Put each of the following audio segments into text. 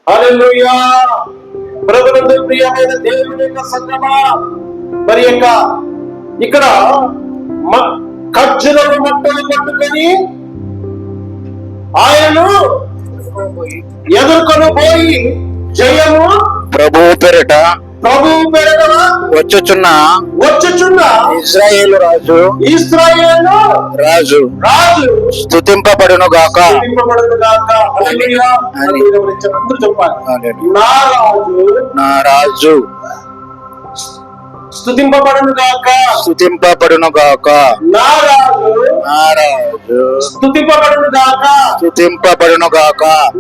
హల్లెలూయా. ప్రభునందు ప్రియమైన దేవుని యొక్క సంగమా, మరి యొక్క ఇక్కడ ఖర్జూరపు మట్టలు పట్టుకొని ఆయనను ఎదుర్కొని పోయి జయము ప్రభువు పేరిట వచ్చుచున్న ఇశ్రాయేలు రాజు స్తుతింపబడును గాక. నా రాజు స్తుతింపబడును గాక. నా రాజు స్తుతింపబడును గాక.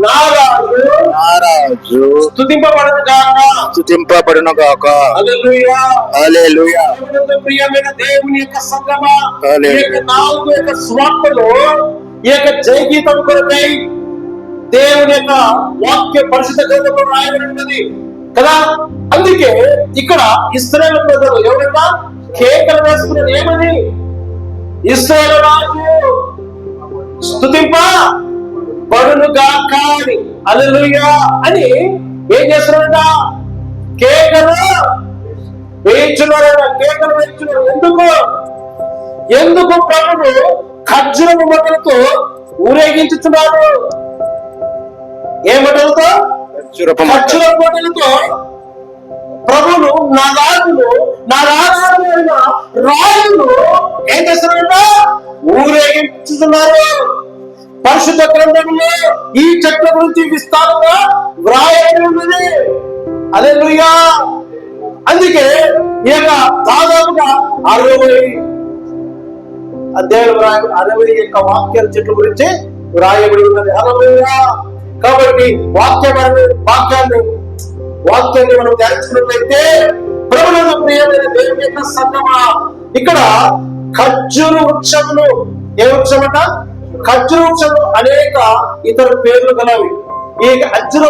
నా రాజు స్తుతింపబడును గాక. హల్లెలూయా. హల్లెలూయా. ప్రియమైన దేవుని యొక్క సంగమా, ఈ యొక్క 4 యొక్క స్వార్థలో ఈ యొక్క జయగీతం కొరకై దేవుని యొక్క వాక్య పరిశుద్ధ గ్రంథంలో రాయబడి ఉన్నది కదా. అందుకే ఇక్కడ ఇశ్రాయేలు ప్రజలు ఎవరైనా కేకలు వేసుకున్నారు, ఏమని? ఇశ్రాయేలు రాజు స్తుతింపబడును గాక అని, హల్లెలూయా అని ఏం చేస్తున్నారట? కేకలు వేయించున్నారట. ఎందుకు ప్రభువు ఖర్జూరపు మట్టలతో ఊరేగించుతున్నారు? ఏ మట్టలతో? ఖర్జూరపు మట్టలతో ప్రభువును, నా రాజును ఏం చేస్తున్నారట? ఊరేగించుతున్నారు. పరిశుద్ధ గ్రంథంలో ఈ చెట్ల గురించి విస్తారంగా వ్రాయబడి ఉన్నది. హల్లెలూయా. అందుకే ఈ యొక్క దాదాపుగా 60 అధ్యాయులు 60 యొక్క వాక్యాల చెట్ల గురించి వ్రాయబడి ఉన్నది. హల్లెలూయా. కాబట్టి వాక్యాన్ని మనం ధ్యానించుకున్నట్లయితే ప్రభువునందు ప్రియమైన దేవుని యొక్క సంగమా, ఇక్కడ ఖర్జూర వృక్షములు, ఏ వృక్షమట? ఖర్జూర వృక్షము అనేక ఇతర పేర్లు గలవి. ఈ ఖర్జూర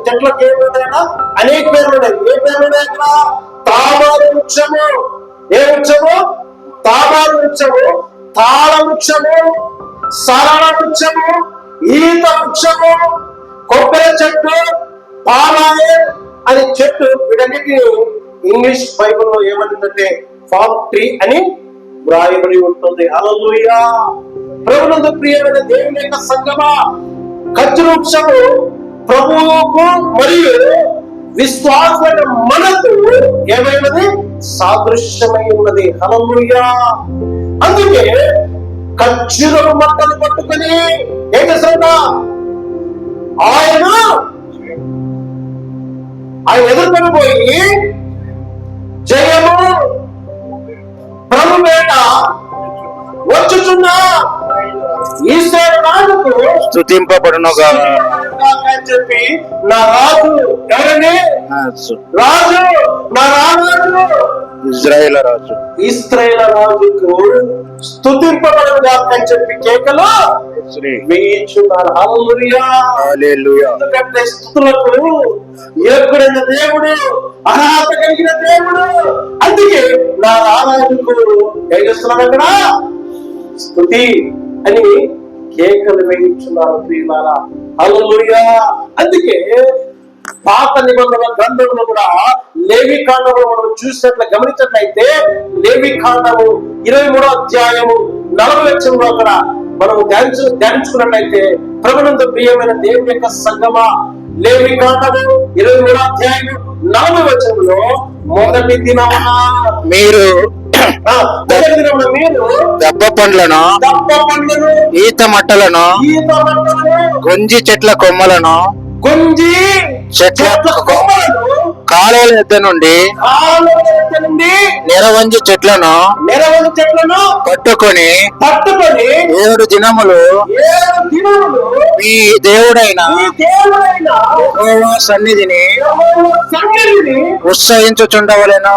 చెట్లకు ఏమైనా అనేక పేర్లు ఉన్నాయి. ఏ పేర్లు ఉన్నాయి అక్కడ? తామారు వృక్షము. ఏ వృక్షము? తామారు వృక్షము, తాళ వృక్షము, సరళ వృక్షము, ఈత వృక్షము, కొబ్బరి చెట్టు, పాలాయే అనే చెట్టు. వీటన్నిటిని ఇంగ్లీష్ బైబిల్లో ఏమంటుందంటే ఫామ్ ట్రీ అని వ్రాయబడి ఉంటుంది. హల్లెలూయా. ప్రభువునందు ప్రియమైన దేవుని యొక్క సంగమా, ఖర్జూర వృక్షము ప్రభువుకు మరియు విశ్వాసమైన మనకు ఏమైనది? సాదృశ్యమై ఉన్నది. హల్లెలూయా. అందుకే ఖర్జూరపు మట్టలు పట్టుకొని ఏం చేస్తారట? ఆయన ఎదుర్కొని పోయి జయము ప్రభు పేరిట వచ్చుచున్న ఇశ్రాయేలు రాజుకు స్తుతింపబడును గాక అని చెప్పి, నా రాజు ఎవరని? రాజు, నా రాజు ఇశ్రాయేలు రాజుకు స్తుతింపబడును గాక అని చెప్పి కేకలు వేయించున్నారు. హల్లెలూయా. ఎందుకంటే స్తుతులకు యోగ్యుడైన దేవుడు, అర్హత కలిగిన దేవుడు. అందుకే నా రాజుకు ఏం చేస్తున్నారు? అక్కడ స్తుతి అని కేకలు వేయించున్నారు. ప్రియులారా, హల్లెలూయా. అందుకే పాత నిబంధన గ్రంథంలో కూడా లేవి కాండము మనం చూసినట్లు గమనించినట్లయితే లేవి కాండము 23వ అధ్యాయము 40వ వచనంలో అక్కడ మనం ధ్యానించుకున్నట్లయితే ప్రభువునందు ప్రియమైన దేవుని యొక్క సంగమా, లేవి కాండము 23వ అధ్యాయము 40వ వచనంలో మొదటి దినమున మీరు దబ్బ పండ్లను, ఈత మట్టలను, గొంజి చెట్ల కొమ్మలను, కాలువల ఎద్ద నుండి నిరవంజి చెట్లను పట్టుకొని 7 దినములు మీ దేవుడైన యెహోవా సన్నిధిని ఉత్సహించుచుండవలెను.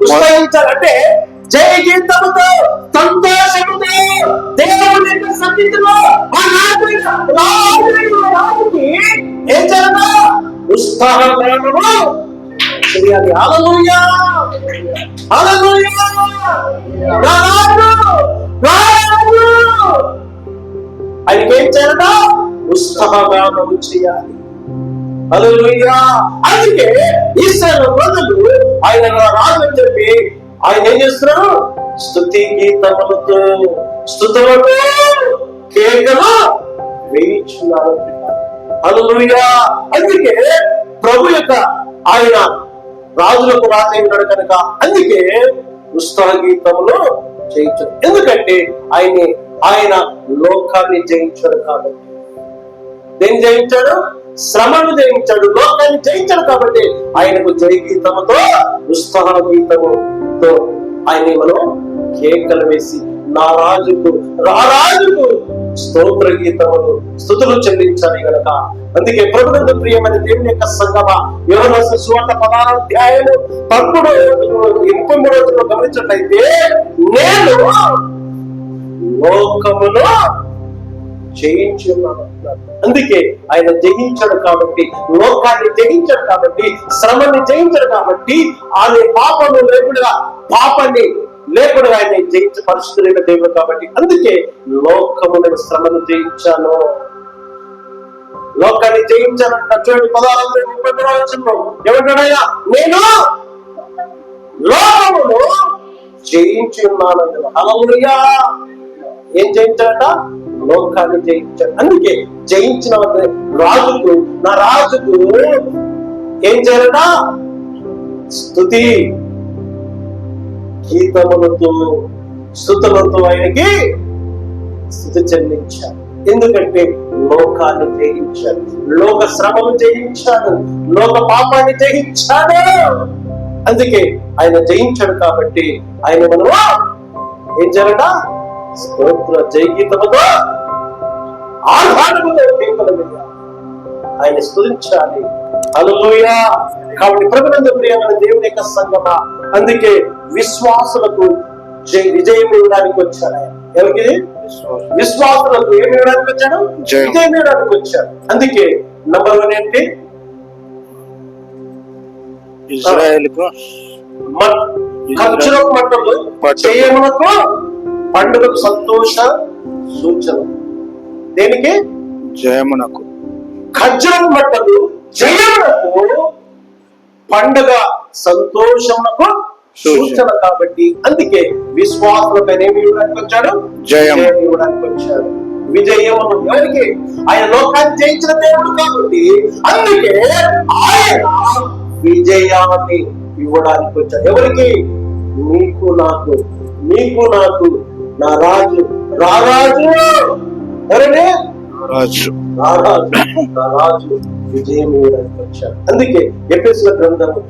ఉత్సహించాలంటే జయ గీతముతో, సంతోషముతో దేవుని సన్నిధిలో రాజుకి ఏం చేయాలి? ఉత్సాహము చేయాలి. హల్లెలూయా. హల్లెలూయా. రాజు ఆయనకి ఏం చేయాలట? ఉత్సాహగానం చేయాలి. హల్లెలూయా. అందుకే ఇశ్రాయేలు ప్రజలు ఆయన రాజు అని చెప్పి ఆయన ఏం చేస్తున్నారు? స్తుతి గీతములతో, స్తుతులతో, కేకలు వేయించున్నారు. హల్లెలూయా. అందుకే ప్రభు యొక్క ఆయన రాజులకు రాజు అయినాడు కనుక అందుకే ఉత్సాహ గీతములు చేయించాడు. ఎందుకంటే ఆయన లోకాన్ని జయించాడు కాబట్టి. దేన్ని జయించాడు? శ్రమను జయించాడు, లోకాన్ని జయించాడు కాబట్టి ఆయనకు జయ గీతముతో, ఉత్సాహ గీతముతో ఆయన మనం కేకలు వేసి నా రాజుకు, రారాజుకు స్తోత్ర గీతములు, స్తుతులు చెల్లించాలి గనక. అందుకే ప్రభునందు ప్రియమైన దేవుని యొక్క సంగమ యోహాను సువార్త 16వ అధ్యాయము 13 గమనించినట్లయితే, నేను లోకమును జయించి ఉన్నాను. అందుకే ఆయన జయించాడు కాబట్టి, లోకాన్ని జయించాడు కాబట్టి, శ్రమని జయించాడు కాబట్టి, ఆయన పాపము లేకుండా, పాపాన్ని లేకుండా ఆయన జయించే పరిస్థితి లేక దేవుడు కాబట్టి అందుకే లోకమున శ్రమను జయించాను, లోకాన్ని జయించానంట. చూడండి 16 ఏమంటాడయ్యా? నేను లోకమును జయించి ఉన్నాను. హల్లెలూయా. ఏం జయించాడట? లోకాన్ని జయించాడు. అందుకే జయించిన రాజుకు, నా రాజుకు ఏం చేయాలట? స్తుతి గీతములతో, స్తుతులతో ఆయనకి స్తుతి చెల్లించాడు. ఎందుకంటే లోకాన్ని జయించాడు, లోక శ్రమను జయించాడు, లోక పాపాన్ని జయించాడు. అందుకే ఆయన జయించాడు కాబట్టి ఆయన మనము ఏం చేయాలట? స్తోత్ర జయ గీతముతో, ఆహ్లాదముతో కేకలు వేయాలి, ఆయన స్తుతించాలి. హల్లెలూయా. కాబట్టి ప్రభునందు ప్రియమైన దేవుని యొక్క సంగమ, అందుకే విశ్వాసులకు విజయం ఇవ్వడానికి వచ్చాడు ఆయన. ఎవరికి? విశ్వాసులకు ఏమి ఇవ్వడానికి వచ్చాడు? విజయం ఇవ్వడానికి వచ్చాడు. అందుకే నంబర్ 1 ఏంటి? ఇశ్రాయేలుకు ఖర్జూరపు మంటలు చేయమునకు, పండుగకు సంతోష సూచన. దేనికి? జయమునకు. ఖర్జూరపు మంటలు జయమునకు, పండుగ సంతోషమునకు సూచన కాబట్టి అందుకే విశ్వాసులపైన ఏమి ఇవ్వడానికి వచ్చాడు? జయం ఇవ్వడానికి వచ్చాడు. విజయమును ఎవరికి? ఆయన లోకాన్ని జయించిన దేవుడు కాబట్టి అందుకే ఆయన విజయాన్ని ఇవ్వడానికి వచ్చాడు. ఎవరికి? నీకు నాకు, నీకు నాకు, నా రాజు, రారాజు. ఎవరండి? రారాజు, నా రాజు విజయం ఇవ్వడానికి వచ్చాడు. అందుకే ఎఫెసీయుల గ్రంథము,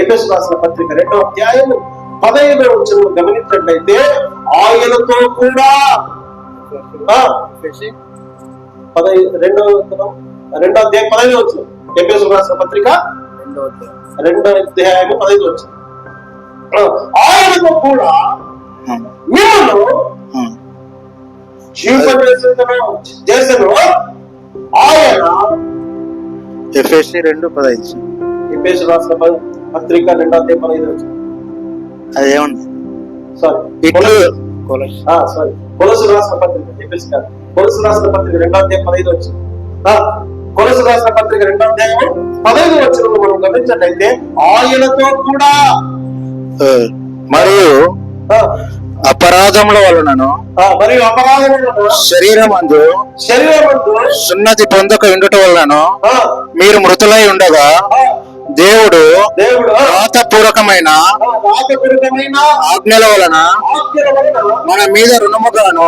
ఎఫెసీయులకు రాసిన పత్రిక 2వ అధ్యాయము 15వ వచనం గమనించినట్లయితే, ఆయనతో కూడా 2వ అధ్యాయం 15వ వచనం, ఎఫెసీయులకు రాసిన పత్రిక 2వ అధ్యాయము 15వ వచనం, ఆయనతో కూడా మిమ్మల్ని జీవింపజేసెను ఆయన. ఎఫెసీ 2:15. ఎఫెసీ రాసిన పత్రిక 2వ అధ్యాయం 15వ వచనం. అదేముంది? కొలసు రాసిన పత్రిక, ఎఫెసీ కాదు, కొలసు రాసిన పత్రిక 2వ అధ్యాయం 15వ వచనం. కొలసు రాసిన పత్రిక 2వ అధ్యాయం 15వ వచనం మనం గమనించినట్లయితే, ఆయనతో కూడా మరియు అపరాధముల వలనను, మరియు అపరాధములను శరీరమందు సున్నతి పొందక ఉండుట వలనను మీరు మృతులై ఉండగా దేవుడు రాతపూర్వకమైన ఆజ్ఞల వలన మన మీద రుణముగాను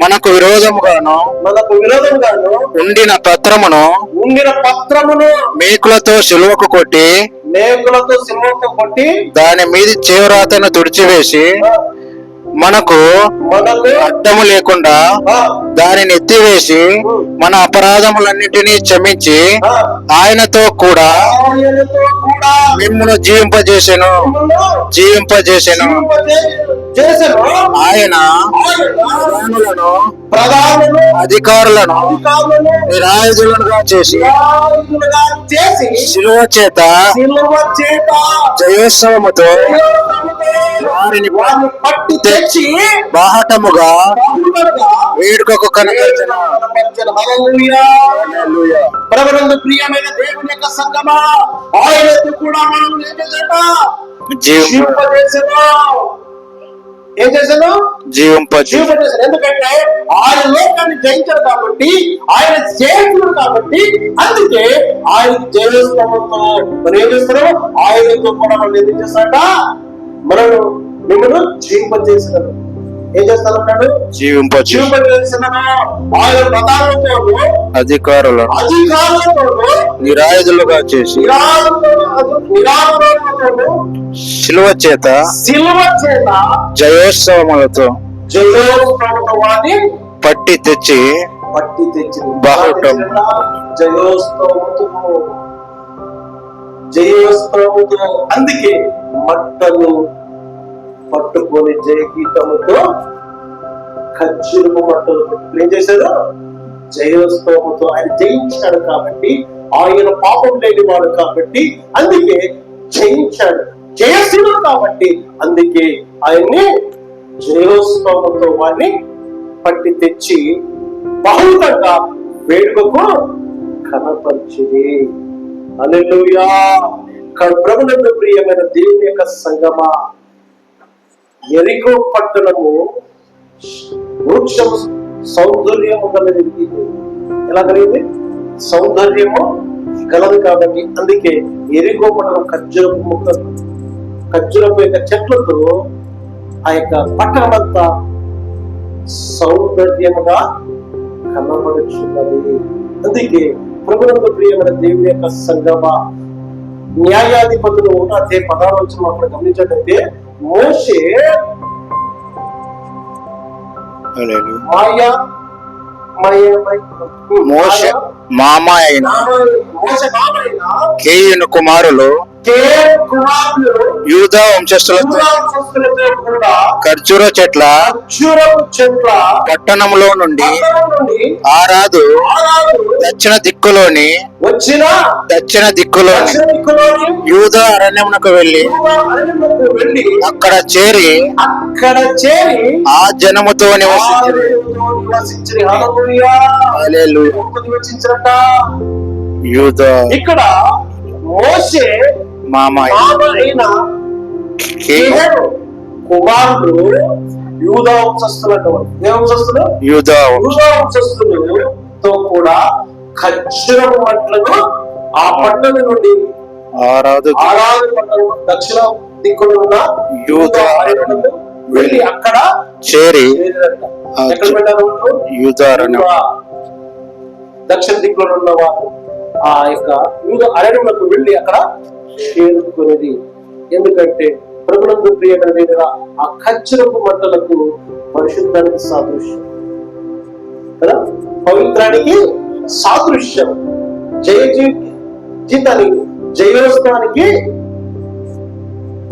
మనకు విరోధముగాను ఉండిన పత్రమును మేకులతో సిలువకు కొట్టి దాని మీద చేవరాతను తుడిచివేసి మనకు అడ్డము లేకుండా దానిని ఎత్తివేసి మన అపరాధములన్నిటినీ క్షమించి ఆయనతో కూడా మిమ్మును జీవింపజేసెను. చేసెను. ఆయన ఆయన ప్రధానులను అధికారులను నిరాయుధులుగా చేసి శిలువ చేత జయోత్సవముతో వారిని పట్టి తెచ్చి బాహటముగా వేడుకకు కనపరిచిన. ప్రభునందు ప్రియమైన దేవుని యొక్క సంగమా, ఆయనతో కూడా మనం ఏం చేశాను? జీవింపజేశాను. ఎందుకంటే ఆయన లోకాన్ని జయించాడు కాబట్టి, ఆయన జయించుడు కాబట్టి, అందుకే ఆయన జయోత్సవంతో మనం ఏం చేస్తున్నాం? ఆయనతో కూడా మనం ఏం చేస్తాడ? మనం మిమ్మల్ని జీవింపజేసినాడు. ఏం చేస్తాడు? జీవింపజేసినాడు. ఆయన ప్రధానంతో అధికారులను నిరాయుధులుగా చేసి శిలువ చేత జయోత్సవములతో వాడిని పట్టి తెచ్చి బాహటం జయోత్సవముతో అందుకే మట్టలు పట్టుకొని జయగీతముతో ఖర్జూరపు మట్టలు పట్టుకుని ఏం చేశారు? జయోత్సవముతో ఆయన జయించాడు కాబట్టి, ఆయన పాపం లేని వాడు కాబట్టి, అందుకే జయించాడు. జయశీలుడు కాబట్టి అందుకే ఆయన్ని జయోత్సవముతో వాడిని పట్టి తెచ్చి బహుళంగా వేడుకకు కనపరిచింది. హల్లెలూయా. ప్రభునందు ప్రియమైన దేవుని యొక్క సంగమా, ఎరికో పట్టణము వృక్షము సౌందర్యము కలిగింది. ఎలా కలిగింది? సౌందర్యము కలదు కాబట్టి అందుకే ఎరికో పట్టణం ఖర్జూరపు యొక్క చెట్లతో ఆ యొక్క పట్టణం అంతా సౌందర్యముగా కనబడుచున్నది. అందుకే ప్రభునందు ప్రియమైన దేవుని యొక్క సంగమా, న్యాయాధిపతులు 1:16 అక్కడ గమనించినట్లయితే మోషే మోషే మామ అయిన కేయును కుమారులు యూదా వంశస్థులతో ఖర్జూర చెట్ల పట్టణంలో నుండి ఆరాదు దక్షిణ దిక్కులోని యూదా అరణ్యమునకు వెళ్ళి అక్కడ చేరి ఆ జనముతో యూదా ఇక్కడ మోషే మామ అయిన కుమారుడు యూదా వంశస్థులతో కూడా ఖర్జూరపు మట్లను ఆ పట్టణం నుండి ఆరాధు పట్టణం దక్షిణ దిక్కున ఉన్న యూదా వెళ్ళి అక్కడ చేరి ఎక్కడ పెట్టారు? యూదా దక్షిణ దిక్కులో ఉన్న వారు ఆ యొక్క యూదా అరణ్యములకు వెళ్ళి అక్కడ చేరుకునేది. ఎందుకంటే ప్రభునందు ప్రియమైన దగ్గర ఆ ఖర్జూరపు మంటలకు పరిశుద్ధానికి సాదృశ్యం కదా, పవిత్రానికి సాదృశ్యం, జీతానికి జయోత్సవానికి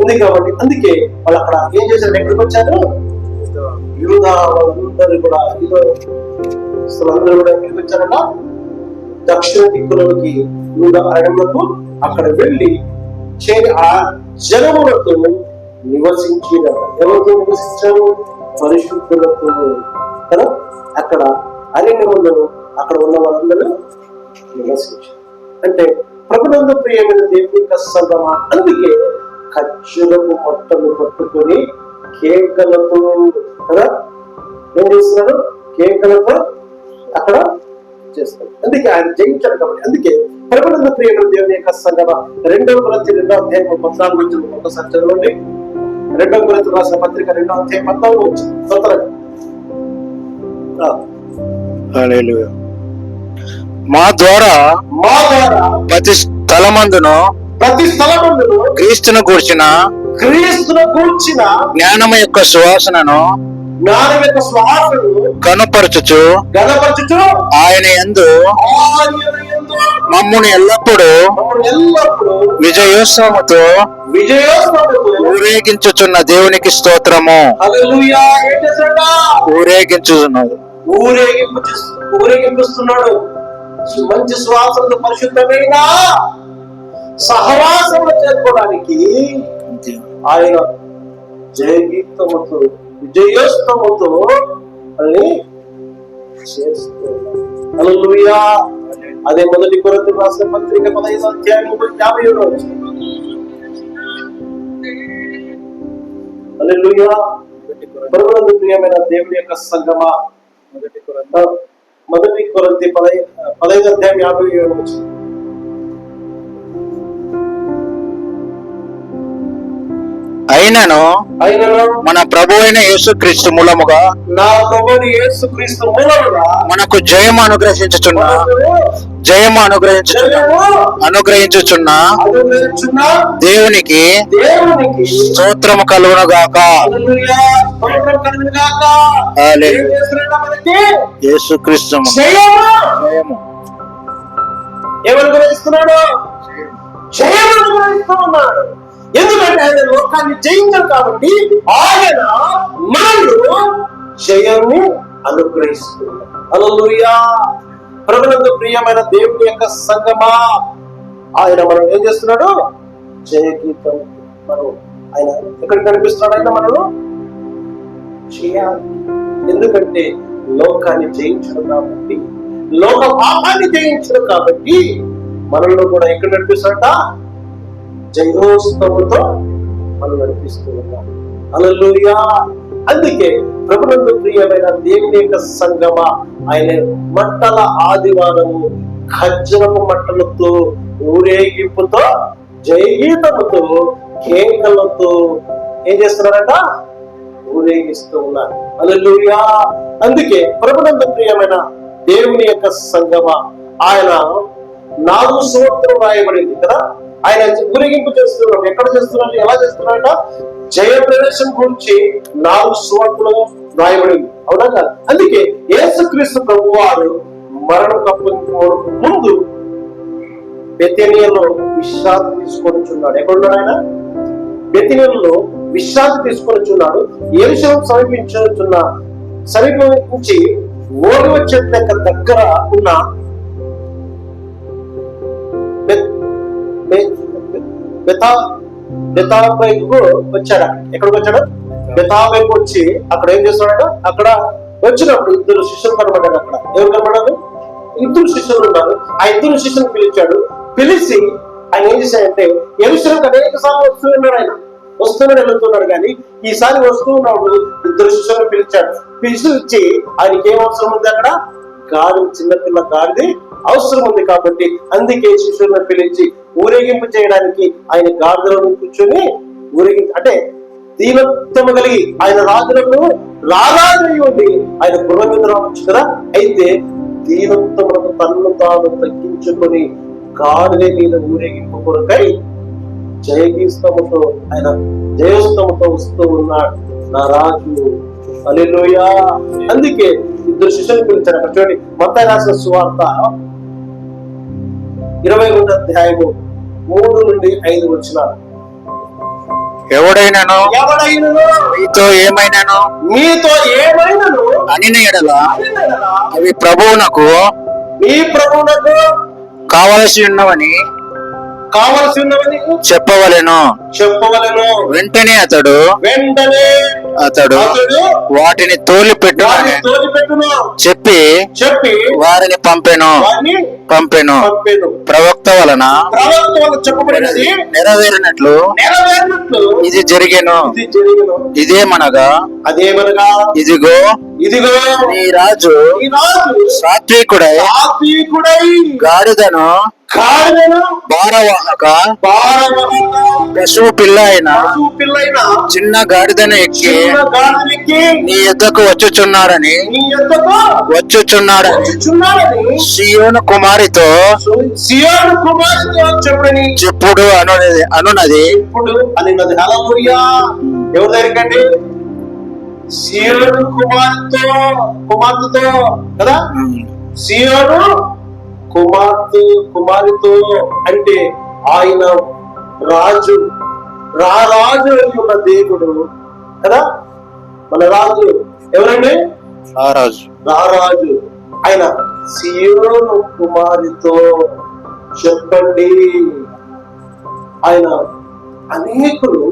ఉంది కాబట్టి అందుకే వాళ్ళు అక్కడ ఏం చేశారు? ఎక్కడికి వచ్చారు? యూదా వాళ్ళందరూ కూడా అందరూ కూడా ఎక్కడికి వచ్చారట? దక్షిణ దిక్కులకి యూదా అరణ్యములకు అక్కడ వెళ్ళి చేరి ఆ జనములతో నివసించిన. ఎవరితో నివసించారు? పరిశుద్ధులతో కదా. అక్కడ అరణ్యములను అక్కడ ఉన్న వాళ్ళందరూ నివసించారు. అంటే ప్రభునందు ప్రియమైన దేవుని యొక్క సంగమా, అందుకే ఖర్జూరపు మొట్టలు పట్టుకొని కేకలతో కదా ఏం చేస్తున్నాడు? కేకలతో అక్కడ చేస్తాడు. అందుకే ఆయన జయించాడు కాబట్టి అందుకే ప్రభునందు ప్రియమైన దేవుని యొక్క సంగమా, 2 కొరింథీ 2:14 ఒకసారి చదవండి. 2 కొరింథీ రాసిన పత్రిక 2:14 మా ద్వారా ప్రతి స్థలమందును క్రీస్తును కూర్చిన జ్ఞానము యొక్క సువాసనను కనపరచుచు ఆయన యందు మమ్మును ఎల్లప్పుడూ విజయోత్సవముతో విజయోత్సవముతో ఊరేగించుచున్న దేవునికి స్తోత్రము. హల్లెలూయా. ఏం చేశాడ? ఊరేగించుచున్నాడు. ఊరేగింపుస్తున్నాడు. మంచి శ్వాసంతో పరిశుద్ధమైన సహవాసంలో చేరుకోవడానికి ఆయన జయగీతముతో విజయోత్సవముతో అని చేస్తున్నాడు. హల్లెలూయా. అదే మొదటి కొరింథీయులకు రాసిన పత్రిక 15వ అధ్యాయం 57వ వచనం. హల్లెలూయా. ప్రభువునందు ప్రియమైన దేవుని యొక్క సంగమా, మొదటి కొరింథీ 15వ అధ్యాయం 57వ వచనం. అయినను మన ప్రభు అయిన యేసుక్రీస్తు మూలముగా నా ప్రభువు యేసుక్రీస్తు మూలముగా మనకు జయము అనుగ్రహించుచున్న అనుగ్రహించుచున్న దేవునికి స్తోత్రము కలుగును గాక. యేసుక్రీస్తు జయము ఏమనుగ్రహిస్తున్నాడు? జయం అనుగ్రహిస్తూ ఉన్నాడు. ఎందుకంటే ఆయన లోకాన్ని జయించాడు కాబట్టి ఆయన మనలో జయాన్ని అనుగ్రహిస్తున్నాడు. హల్లెలూయా. ప్రభువునందు ప్రియమైన దేవుని యొక్క సంగమా, ఆయన మనం ఏం చేస్తున్నాడు? జయగీతం మనం ఆయన ఎక్కడ కనిపిస్తున్నాడు? ఆయన మనలో చేయాలి. ఎందుకంటే లోకాన్ని జయించడు కాబట్టి, లోక పాపాన్ని జయించడు కాబట్టి మనలో కూడా ఎక్కడ నడిపిస్తాడట? జయోత్సవముతో మనం నడిపిస్తూ ఉన్నాం. హల్లెలూయా. అందుకే ప్రభువునందు ప్రియమైన దేవుని యొక్క సంగమా, ఆయన మట్టల ఆదివారము ఖజ్జరపు మట్టలతో ఊరేగింపుతో జయగీతముతో కేకలతో ఏం చేస్తున్నారట? ఊరేగిస్తూ ఉన్నారు. హల్లెలూయా. అందుకే ప్రభువునందు ప్రియమైన దేవుని యొక్క సంగమా, ఆయన 4 సంవత్సరం రాయబడింది కదా. ఆయన ఊరేగింపు చేస్తున్నాడు. ఎక్కడ చేస్తున్నాడు? ఎలా చేస్తున్నాడట? జయ ప్రవేశం గురించి 4 సువార్తలు రాయబడింది. అవునా కాదు? అందుకే యేసుక్రీస్తు ప్రభువారు మరణకప్పుడు ముందు బెతనియలో విశ్రాంతి తీసుకొనిచున్నాడు. ఎక్కడున్నాడు ఆయన? బెతనియలో విశ్రాంతి తీసుకొనిచున్నాడు. యెరూషలేము సమీపించి ఓలివ చెట్ల దగ్గర ఉన్న బెతాబైకు వచ్చాడు. ఎక్కడికి వచ్చాడు? బెతాబైకు వచ్చి అక్కడ ఏం చేస్తున్నాడు? అక్కడ వచ్చినప్పుడు 2 శిష్యులు కనబడ్డారు. అక్కడ ఎవరు కనబడ్డారు? 2 శిష్యులు ఉన్నారు. ఆ 2 శిష్యులు పిలిచాడు. పిలిచి ఆయన ఏం చేశాడంటే, యెరూషలేముకి అనేక సార్లు వస్తున్నాడు. ఆయన వస్తున్నాడు, వెళ్తున్నాడు. కానీ ఈసారి వస్తూ ఉన్నప్పుడు 2 శిష్యులను పిలిచాడు. పిలిచి ఆయనకి ఏం అవసరం ఉంది? అక్కడ గాడి, చిన్నపిల్ల గాడిది అవసరం ఉంది కాబట్టి అందుకే శిష్యులను పిలిచి ఊరేగింపు చేయడానికి ఆయన గాడిదలో కూర్చొని అంటే దీనత్వము కలిగి ఆయన రాజులకు రాజాయి ఉండి ఆయన గుర్రం మీద రావచ్చు కదా. అయితే దీనత్వములకు తన్ను తాను తగ్గించుకొని గాడిద మీద ఊరేగింపు కొరకై జయగీస్తముతో ఆయన జయోత్సవముతో వస్తూ ఉన్నాడు నా రాజు. హల్లెలూయా. అందుకే 2 శిష్యులు పిలిచారు. అక్కడ చూడండి, మత్తయి రాసిన సువార్త 20వ అధ్యాయము 3 నుండి 5 వచనాలు. ఎవడైనాను మీతో ఏమైనాను అనిన ఎడల అవి ప్రభువునకు మీ ప్రభువునకు కావలసి ఉన్నవని చెప్పవలెను. వెంటనే అతడు వాటిని తోలిపెట్టును చెప్పి వారిని పంపెను. ప్రవక్త వలన చెప్పబడినది నెరవేరినట్లు ఇది జరిగెను. ఇదేమనగా ఇదిగో నీ రాజు సాత్వికుడై గాడిదను భారవాహక పశువు పిల్ల అయిన చిన్న గాడిదను ఎక్కి నీ యొద్దకు వచ్చుచున్నాడని సీయోను కుమారితో చెప్పుడు అనున్నది. ఎవరి దగ్గరికండి? సీయోను కుమార్తెతో కదా. సీయోను కుమారితో అంటే ఆయన రాజు రారాజు ఉన్న దేవుడు కదా. మన రాజు ఎవరండి? రారాజు. ఆయన సియోను కుమారితో చెప్పండి. ఆయన అనేకులు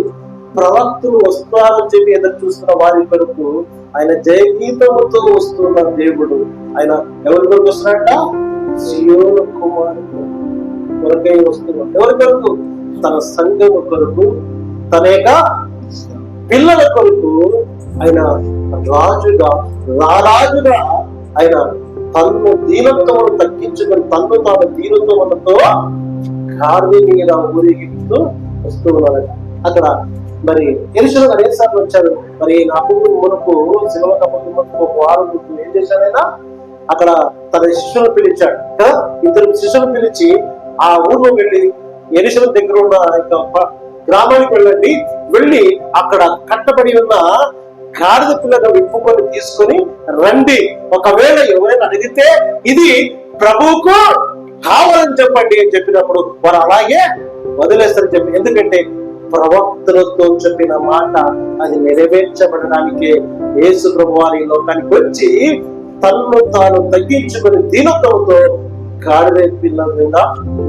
ప్రవక్తలు వస్తారని చెప్పి ఎదురు చూస్తున్న వారి కొరకు ఆయన జయగీతముతో వస్తున్న దేవుడు. ఆయన ఎవరి కొరకు వస్తున్నాడంట? సియోను కుమారి కొరకై వస్తున్నాడు. ఎవరి కొరకు? తన సంఘము కొరకు, తన యొక్క పిల్లల కొరకు. ఆయన రాజుగా రారాజుగా ఆయన తన్ను దీనత్వమును తగ్గించుకొని తన్ను తాను దీనత్వములతో గాడిద మీద ఊరేగిస్తూ వస్తూ ఉన్నాడు. అక్కడ మరి యెరూషలేము అనేకసార్లు వచ్చారు. మరి నాకు మునుపు శిలువ కప్పకు ఒక వారం ఏం చేశాడైనా అక్కడ తన శిష్యులను పిలిచాడు కదా. ఇద్దరు శిష్యులను పిలిచి ఆ ఊర్లో వెళ్ళి యెరూషలేము దగ్గర ఉన్న గ్రామానికి వెళ్ళి అక్కడ కట్టబడి ఉన్న గాడిద పిల్లగా విప్పుకొని తీసుకొని రండి. ఒకవేళ ఎవరైనా అడిగితే ఇది ప్రభువుకు కావాలని చెప్పండి అని చెప్పినప్పుడు వారు అలాగే వదిలేస్తారని చెప్పి. ఎందుకంటే ప్రవక్తలతో చెప్పిన మాట అది నెరవేర్చబడడానికే యేసు ప్రభు వారి లోకానికి వచ్చి తన్ను తాను తగ్గించుకొని దీనత్వంతో గాడిద పిల్లల మీద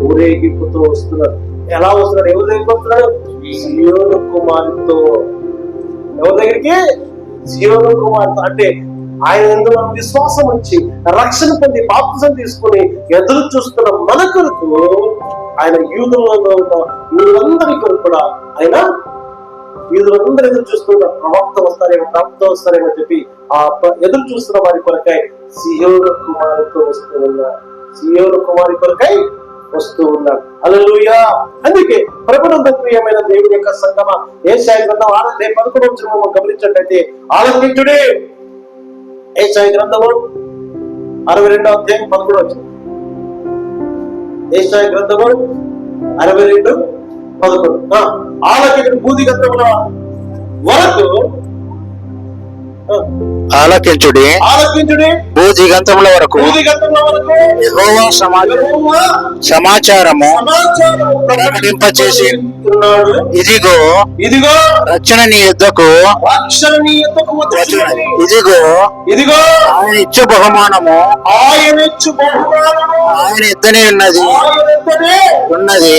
ఊరేగిపుతూ వస్తున్నారు. ఎలా వస్తున్నారు? ఎవరి దగ్గరికి వస్తున్నారు? సియోను కుమారుతో. ఎవరి దగ్గరికి? సియోను కుమార్తె. అంటే ఆయన ఎందులో విశ్వాసం వచ్చి రక్షణ పొంది బాప్తిజం తీసుకుని ఎదురు చూస్తున్న మన కొరకు, ఆయన యూదులలో ఉన్న యూదులందరి కొరకు కూడా ఆయన యూదులందరూ ఎదురు చూస్తున్న ప్రవక్త వస్తారేమో చెప్పి ఆ ఎదురు చూస్తున్న వారి కొరకై సియోను కుమారుతో వస్తూ ఉన్నారు. సియోను కుమారి కొరకై వస్తూ ఉన్నాడు. హల్లెలూయా. అందుకే ప్రభునందు ప్రియమైన దేవుని యొక్క సంగమ, యెషయా గ్రంథం 11వ వచనం గమనించినట్లయితే ఆలకించుడి. యెషయా గ్రంథము 62వ అధ్యాయం 11వ వచనం. యెషయా గ్రంథము 62:11. ఆలకించుడి భూదిగంతముల వరకు, ఆలకించుడి భూదిగంతముల వరకు యెహోవా సమాచారము ప్రకటింపచేసి ఇదిగో రక్షణ నీ యుద్ధకు, ఇదిగో ఆయన ఇచ్చు బహుమానము ఆయన ఎద్దనే ఉన్నది,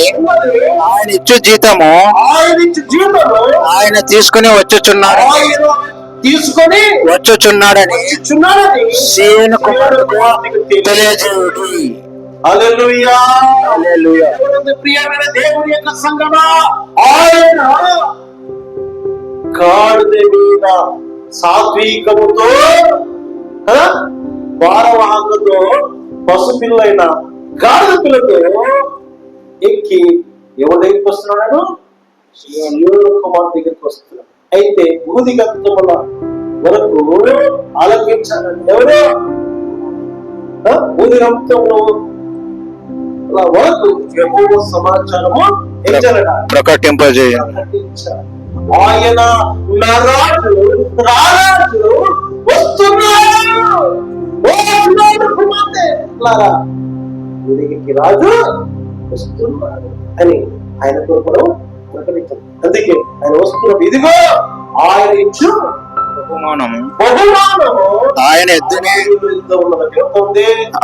ఆయన ఇచ్చు జీతము ఆయన తీసుకుని వచ్చుచున్నాడని సియోను కుమారులకు తెలియజేయుడి. హల్లెలూయా. హల్లెలూయా. ప్రియమైన దేవుని యొక్క సంగమా, ఆయన గాడిద మీద సాత్వికముతో భారవాహకుతో పసుపిల్లైన గాడిద పిల్లతో ఎక్కి ఎవరి దగ్గరికి వస్తున్నాడు? సియోను కుమార్ దగ్గరికి వస్తున్నాడు. అయితే భూదిగంతముల వరకు ఆలకించాలని ఎవరు? భూదిగంతముల వరకు యెహోవా సమాచారము ప్రకటింపజేయాలి. ఆయన రారాజు వస్తున్నాడు. కుమార్తె రాజు వస్తున్నాడు అని ఆయన కొరకు ప్రకటించారు. అందుకే ఆయన వస్తున్నప్పుడు ఇదిగో ఆయన ఇచ్చు బహుమానము ఆయన ఎద్దునే ఉన్నది.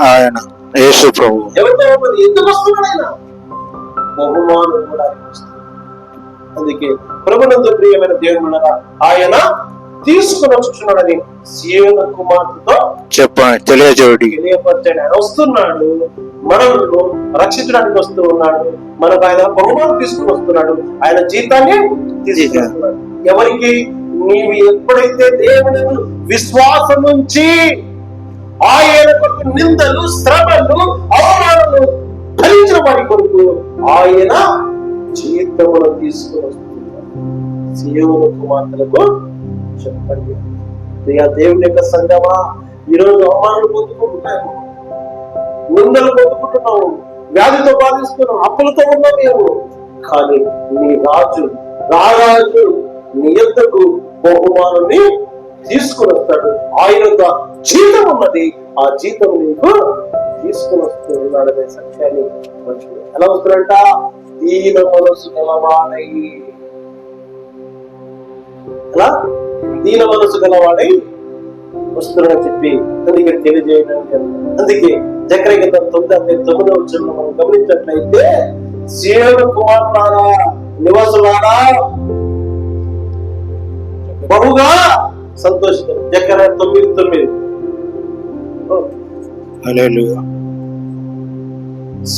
ఆయన యేసు ప్రభు ఎవరితో ఎందుకు వస్తున్నాడు? ఆయన బహుమానం కూడా అందుకే ప్రభునందు ప్రియమైన దేవుడు ఆయన తీసుకుని వచ్చుచున్నాడని సియోను కుమార్తెతో చెప్పండి, తెలియజేయుడి. ఆయన వస్తున్నాడు, మనల్ని రక్షించడానికి వస్తూ ఉన్నాడు. మనకు ఆయన బహుమానం తీసుకుని వస్తున్నాడు. ఆయన జీతాన్ని తీసుకున్నాడు. ఎవరికి? నీవు ఎప్పుడైతే దేవుని విశ్వాసం నుంచి ఆయన కొరకు నిందలు, శ్రమలు, అవమానాలు భరించిన వారి కొరకు ఆయన జీతమును తీసుకుని వస్తున్నాడు. సియోను కుమార్తెలకు చెప్పండి. దేవుని యొక్క సంగమా, ఈరోజు అవమానాలు పొందుకుంటున్నాము, నిందలు పొందుకుంటున్నాము, వ్యాధితో బాధిస్తున్నాం, అప్పులతో ఉన్నాం మేము. కానీ నీ రారాజు నీ యొద్దకు బహుమానాన్ని తీసుకుని వస్తాడు. ఆయన జీతం ఉన్నది, ఆ జీతం నీకు తీసుకుని వస్తూ ఉన్నాడనే సత్యాన్ని మర్చిపోయి ఎలా వస్తున్నాడంట? దీన మనసు గలవాడై ఎలా దీన మనసు గలవాడై వస్తున్నాడని చెప్పి అందుకే తెలియజేయడం. అందుకే జకర్యా గ్రంథం 9:9 వచనంలో మనం గమనించినట్లయితే, సీయోను కుమారులారా, నివాసులారా బహుగా సంతోషించండి. జకర్యా 9:9. హల్లెలూయా.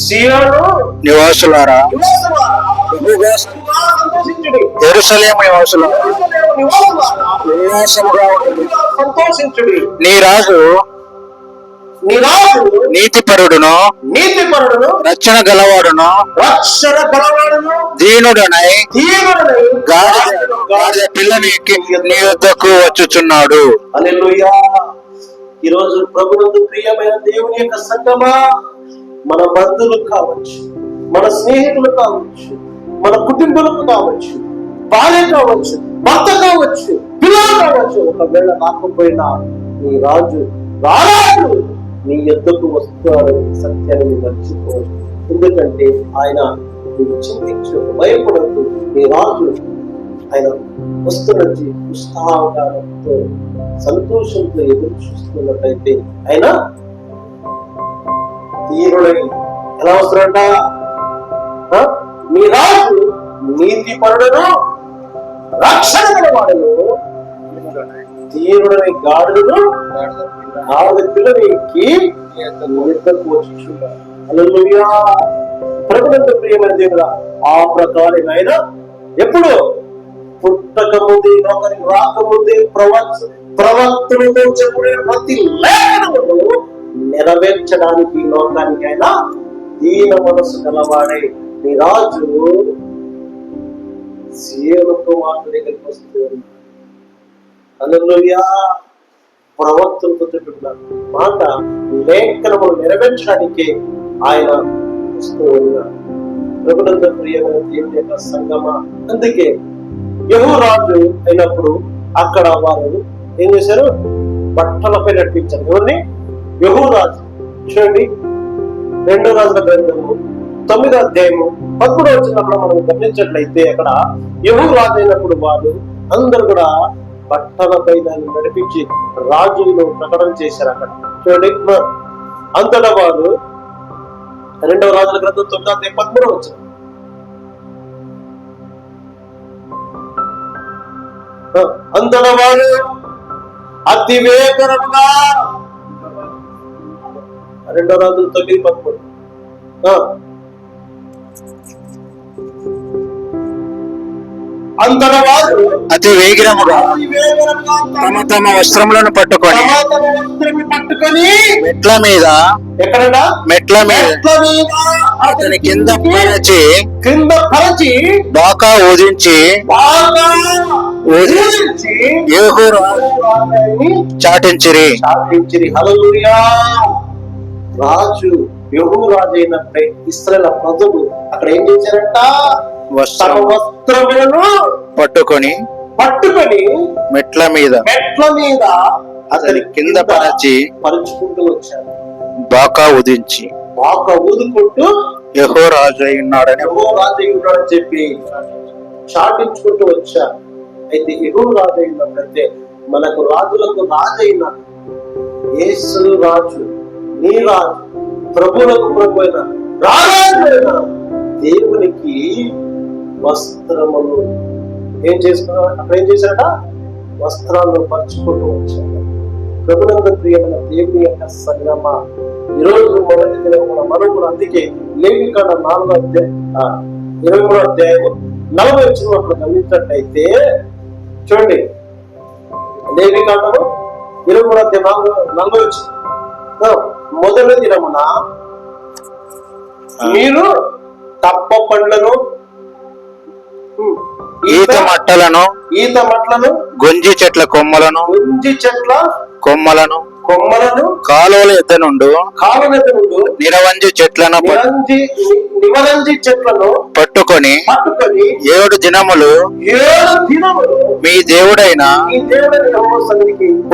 సీయోను నివాసులారా బహుగా సంతోషించుడి. యెరూషలేము నివాసులారా నివాసులారా సంతోషించుడి. నీ రాజు నీతిపరుడును రక్షణ గలవాడును దీనుడనై గాడిద పిల్లని నీ వద్దకు వచ్చుచున్నాడు. హల్లెలూయా. ఈరోజు ప్రభునందు ప్రియమైన దేవుని యొక్క సంగమా, మన బంధువులు కావచ్చు, మన స్నేహితులు కావచ్చు, మన కుటుంబాలకు కావచ్చు, భార్య కావచ్చు, భర్త కావచ్చు, పిల్లలు కావచ్చు, ఒకవేళ రాకపోయినా నీ రాజు రారాజు నీ ఎద్దుకు వస్తున్నాడని సత్యాన్ని మర్చిపోవచ్చు. ఎందుకంటే ఆయన నువ్వు చింతించు, భయపడద్దు. నీ రాజు ఆయన వస్తున్నది ఉత్సాహంతో సంతోషంతో ఎదురు చూస్తున్నట్లయితే ఆయన తీరుడై ఎలా వస్తున్నాడంట? నీ రాజు నీతి పరుడను రక్షణ గలవాడను తీరుడని గాడును పిల్లని ఎక్కి ఎద్దకు వచ్చుచున్నాడు. హల్లెలూయా. ప్రభునందు ప్రియమైన దేవుడా, ఆ ప్రకారమైన ఎప్పుడు పుట్టక ముందే లోకానికి రాకముందే ప్రవక్తులతో చెప్పిన ప్రతి లేఖనమును నెరవేర్చడానికి లోకానికి ఆయన దీన మనసు గలవాడే నీ రాజు సీయోను కుమారుని దగ్గరికి వస్తున్నాడు. హల్లెలూయా. ప్రవక్తులతో చెప్తున్నారు మాట లేఖనములు నెరవేర్చడానికి ఆయన వస్తూ ఉన్నాడు. ప్రభునందు ప్రియమైన దేవుని యొక్క సంగమా, అందుకే యెహోరాజు అయినప్పుడు అక్కడ వారు ఏం చేశారు? బట్టలపై నడిపించారు. ఎవరిని? యెహోరాజు. చూడండి, 2 రాజుల గ్రంథము 9వ అధ్యాయము 11వ వచనంలో మనం గమనించినట్లయితే, అక్కడ యెహోరాజు అయినప్పుడు వారు అందరూ కూడా బట్టలపై దాన్ని నడిపించి రాజులను ప్రకటన చేశారు. అక్కడ చూడండి, అంతటా వారు 2వ రాజుల గ్రంథం 9వ అధ్యాయం 13వ వచనం, అంతటా వారు అతి వేగరముగా 2వ రాజులు 9:13 అంతటా వారు అతి వేగిరముగా తమ తమ వస్త్రములను పట్టుకొని మెట్ల మీద మెట్ల మీద అతని కింద పరచి బాకా ఊదించి చాటించిరి. హల్లెలూయా. రాజు యెహోరాజు అయినప్పుడే ఇశ్రాయేలు ప్రజలు అక్కడ ఏం చేశారంట? తమ వస్త్రములను పట్టుకొని మెట్ల మీద అతని కింద పరుచుకుంటూ వచ్చారు. బాకా ఊదుకుంటూ యెహోరాజు అయి ఉన్నాడని చెప్పి చాటించుకుంటూ వచ్చారు. అయితే యెహోరాజు అయినట్లయితే మనకు రాజులకు రాజైన యేసు రాజు, నీ రాజు, ప్రభువులకు ప్రభు అయిన రాజైన దేవునికి వస్త్రములు ఏం చేసుకున్నా? అక్కడ ఏం చేశారట? వస్త్రాలను పరుచుకుంటూ వచ్చారు. ప్రభునందు ప్రియమైన దేవుని యొక్క సంగమా, ఈరోజు మొదటి దినం మనం కూడా అందుకే లేవికాండం 4వ అధ్యాయం 23వ అధ్యాయం 40వ వచనం అప్పుడు గమనించినట్లయితే చూడండి, లేవికాండము 23వ అధ్యాయం 40వ వచనం, మొదటి దినమున మీరు తప్ప పండ్లను, ఈత మట్టలను, గొంజి చెట్ల కొమ్మలను కాలువల ఎద్ద నుండు నిరవంజి చెట్లను పట్టుకొని 7 దినములు మీ దేవుడైన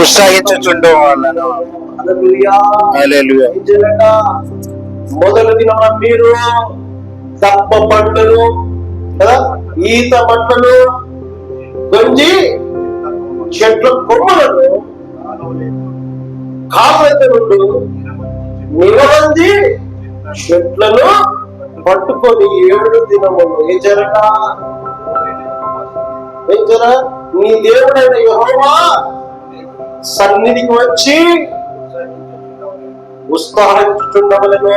ఉత్సాహించుచుండు వాళ్ళను. హల్లెలూయా. మొదటి దినమున మీరు తప్ప పండ్లను, ఈత మట్టలు, గొంజి చెట్ల కొమ్మలను కాళ్ళ నుండి నిలవంది చెట్లను పట్టుకొని 7 దినములు ఏం జరగా నీ దేవుడైన యెహోవా సన్నిధికి వచ్చి ఉత్సాహించుచుండవలను,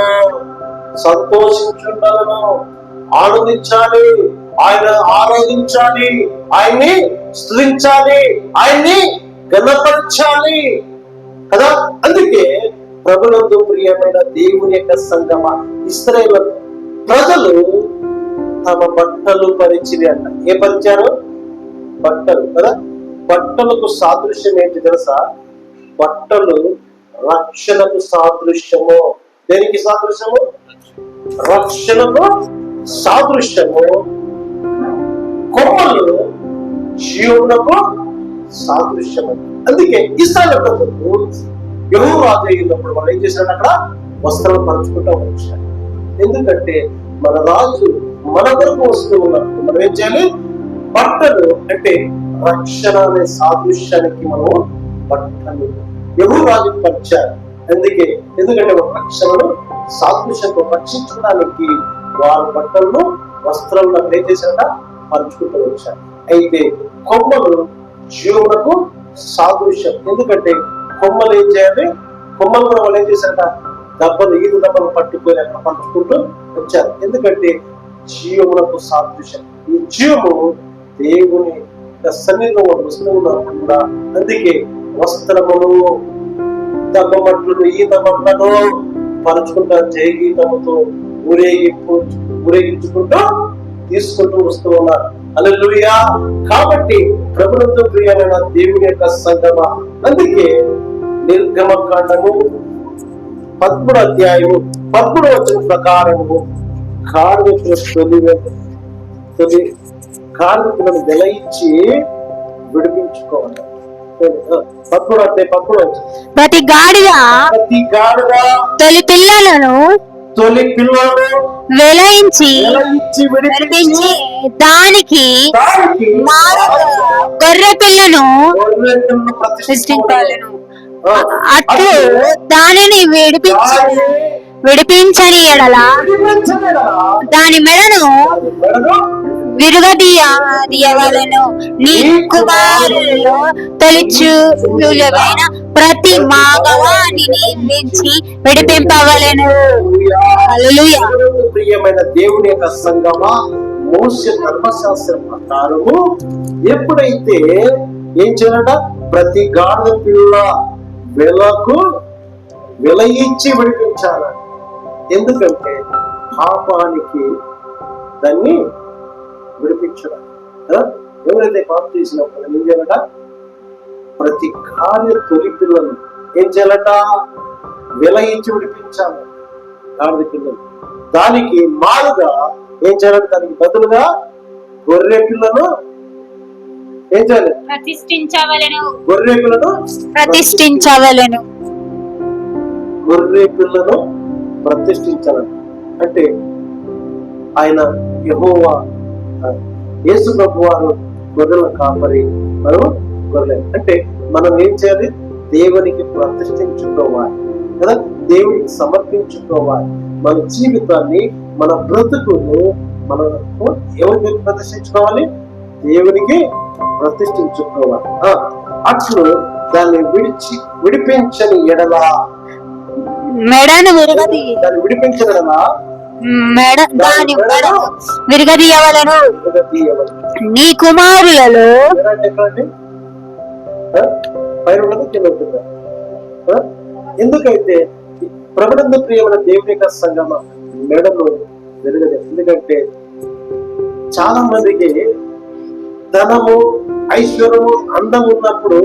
సంతోషించుండవలను, ఆనందించాలి, ఆయన ఆరాధించాలి, ఆయన్ని స్తుతించాలి, ఆయన్ని ఘనపరచాలి కదా. అందుకే ప్రభునందు ప్రియమైన దేవుని యొక్క సంగమ ఇశ్రాయేలు ప్రజలు తమ బట్టలు పరిచిరి అంట. ఏ పరిచారు? బట్టలు కదా. బట్టలకు సాదృశ్యం ఏంటి తెలుసా? బట్టలు రక్షణకు సాదృశ్యము. దేనికి సాదృశ్యము? రక్షణకు సాదృశ్యము. కొమ్మలు జీవునకు సాదృశ్యము. అందుకే ఇశ్రాయేలు ప్రజలు యెహోవా రాజు అయినప్పుడు వాళ్ళు ఏం చేశారు? అక్కడ వస్త్రాలు పరుచుకుంటూ వచ్చారు. ఎందుకంటే మన రాజు మన కొరకు వస్తూ ఉన్నప్పుడు మనం ఏం చేయాలి? బట్టలు అంటే రక్షణ అనే సాదృశ్యానికి మనం బట్టలు యెహోవా రాజుకు పరిచారు. ఎందుకంటే రక్షణను సాదృశ్యంతో రక్షించడానికి వారి బట్టలను వస్త్రంలో ఏం చేశారట? పరుచుకుంటూ వచ్చారు. అయితే కొమ్మలు జీవునకు సాదృశ్యం. ఎందుకంటే కొమ్మలు ఏం చేయాలి? కొమ్మలు కూడా వాళ్ళు ఏం చేశారట? ఈదు దెబ్బలు పట్టుకొని అక్కడ పట్టుకుంటూ వచ్చారు. ఎందుకంటే జీవమునకు సాదృశ్యం. ఈ జీవము దేవుని సన్నిధిలో వస్తూ ఉన్నప్పుడు కూడా అందుకే వస్త్రములు దెబ్బమట్లు ఈత మట్లను పరుచుకుంటా జయగీతముతో ఊరేగించుకుంటూ తీసుకుంటూ వస్తూ ఉన్నారు. హల్లెలూయా. కాబట్టి ప్రభువుతో ప్రియమైన దేవుని యొక్క సంగమ. అందుకే నిర్గమకాండము 13వ అధ్యాయము 13వ వచనం ప్రకారము కార్మికులను వెల ఇచ్చి విడిపించుకోవాలి. 13వ అధ్యాయం 13వ వచనం. ప్రతి గాడిద తొలి పిల్లలను వెలయించి విడిపించి దానికి గొర్రె పిల్లను ప్రతిష్ఠించాలను. అట్లు దానిని విడిపించని ఎడల దాని మెడను విరుగదీయవలెను. నీ కుమారులలో తొలిచూలువైన ప్రతి మగవానిని మించి విడిపింపవలెను. హల్లెలూయా. ప్రియమైన దేవుని యొక్క సంగమా, మోషే ధర్మశాస్త్రం ప్రకారము ఎప్పుడైతే ఏం చేయాలట? ప్రతి గాడిద పిల్ల వెల ఇచ్చి విడిపించాలి. ఎందుకంటే పాపానికి దాన్ని విడిపించడం కదా. ఎవరైతే పాపం చేసినప్పుడు ఏం చేయాలట? ప్రతి గాడిద తొలి పిల్లలు ఏం చేయాలట? వెల ఇచ్చి విడిపించాలి గాడిద పిల్లలు. దానికి మారుగా ఏం చేయాలంటే దానికి బదులుగా గొర్రె పిల్లను ఏం చేయాలి? ప్రతిష్ఠించవలెను. గొర్రె పిల్లను ప్రతిష్ఠించవలెను. గొర్రె పిల్లను ప్రతిష్ఠించాలని అంటే ఆయన యెహోవా యేసు ప్రభు వారు గొర్రెల కాపరి, మనం గొర్రె. అంటే మనం ఏం చేయాలి? దేవునికి ప్రతిష్ఠించుకోవాలి కదా, దేవునికి సమర్పించుకోవాలి. మన జీవితాన్ని, మన బ్రతుకును మనం ఎవరికి ప్రతిష్ఠించుకోవాలి? దేవునికి ప్రతిష్ఠించుకోవాలి. అట్లు దాన్ని విడిపించని ఎడల మెడను విడిపించగలనా? దాని మెడను విరగదీయవలెను. నీ కుమారులలో ఎందుకైతే ప్రభునందు ప్రియమైన దేవుని యొక్క సంగమ మెడను విరగదు. ఎందుకంటే చాలా మందికి ధనము, ఐశ్వర్యము, అందం ఉన్నప్పుడు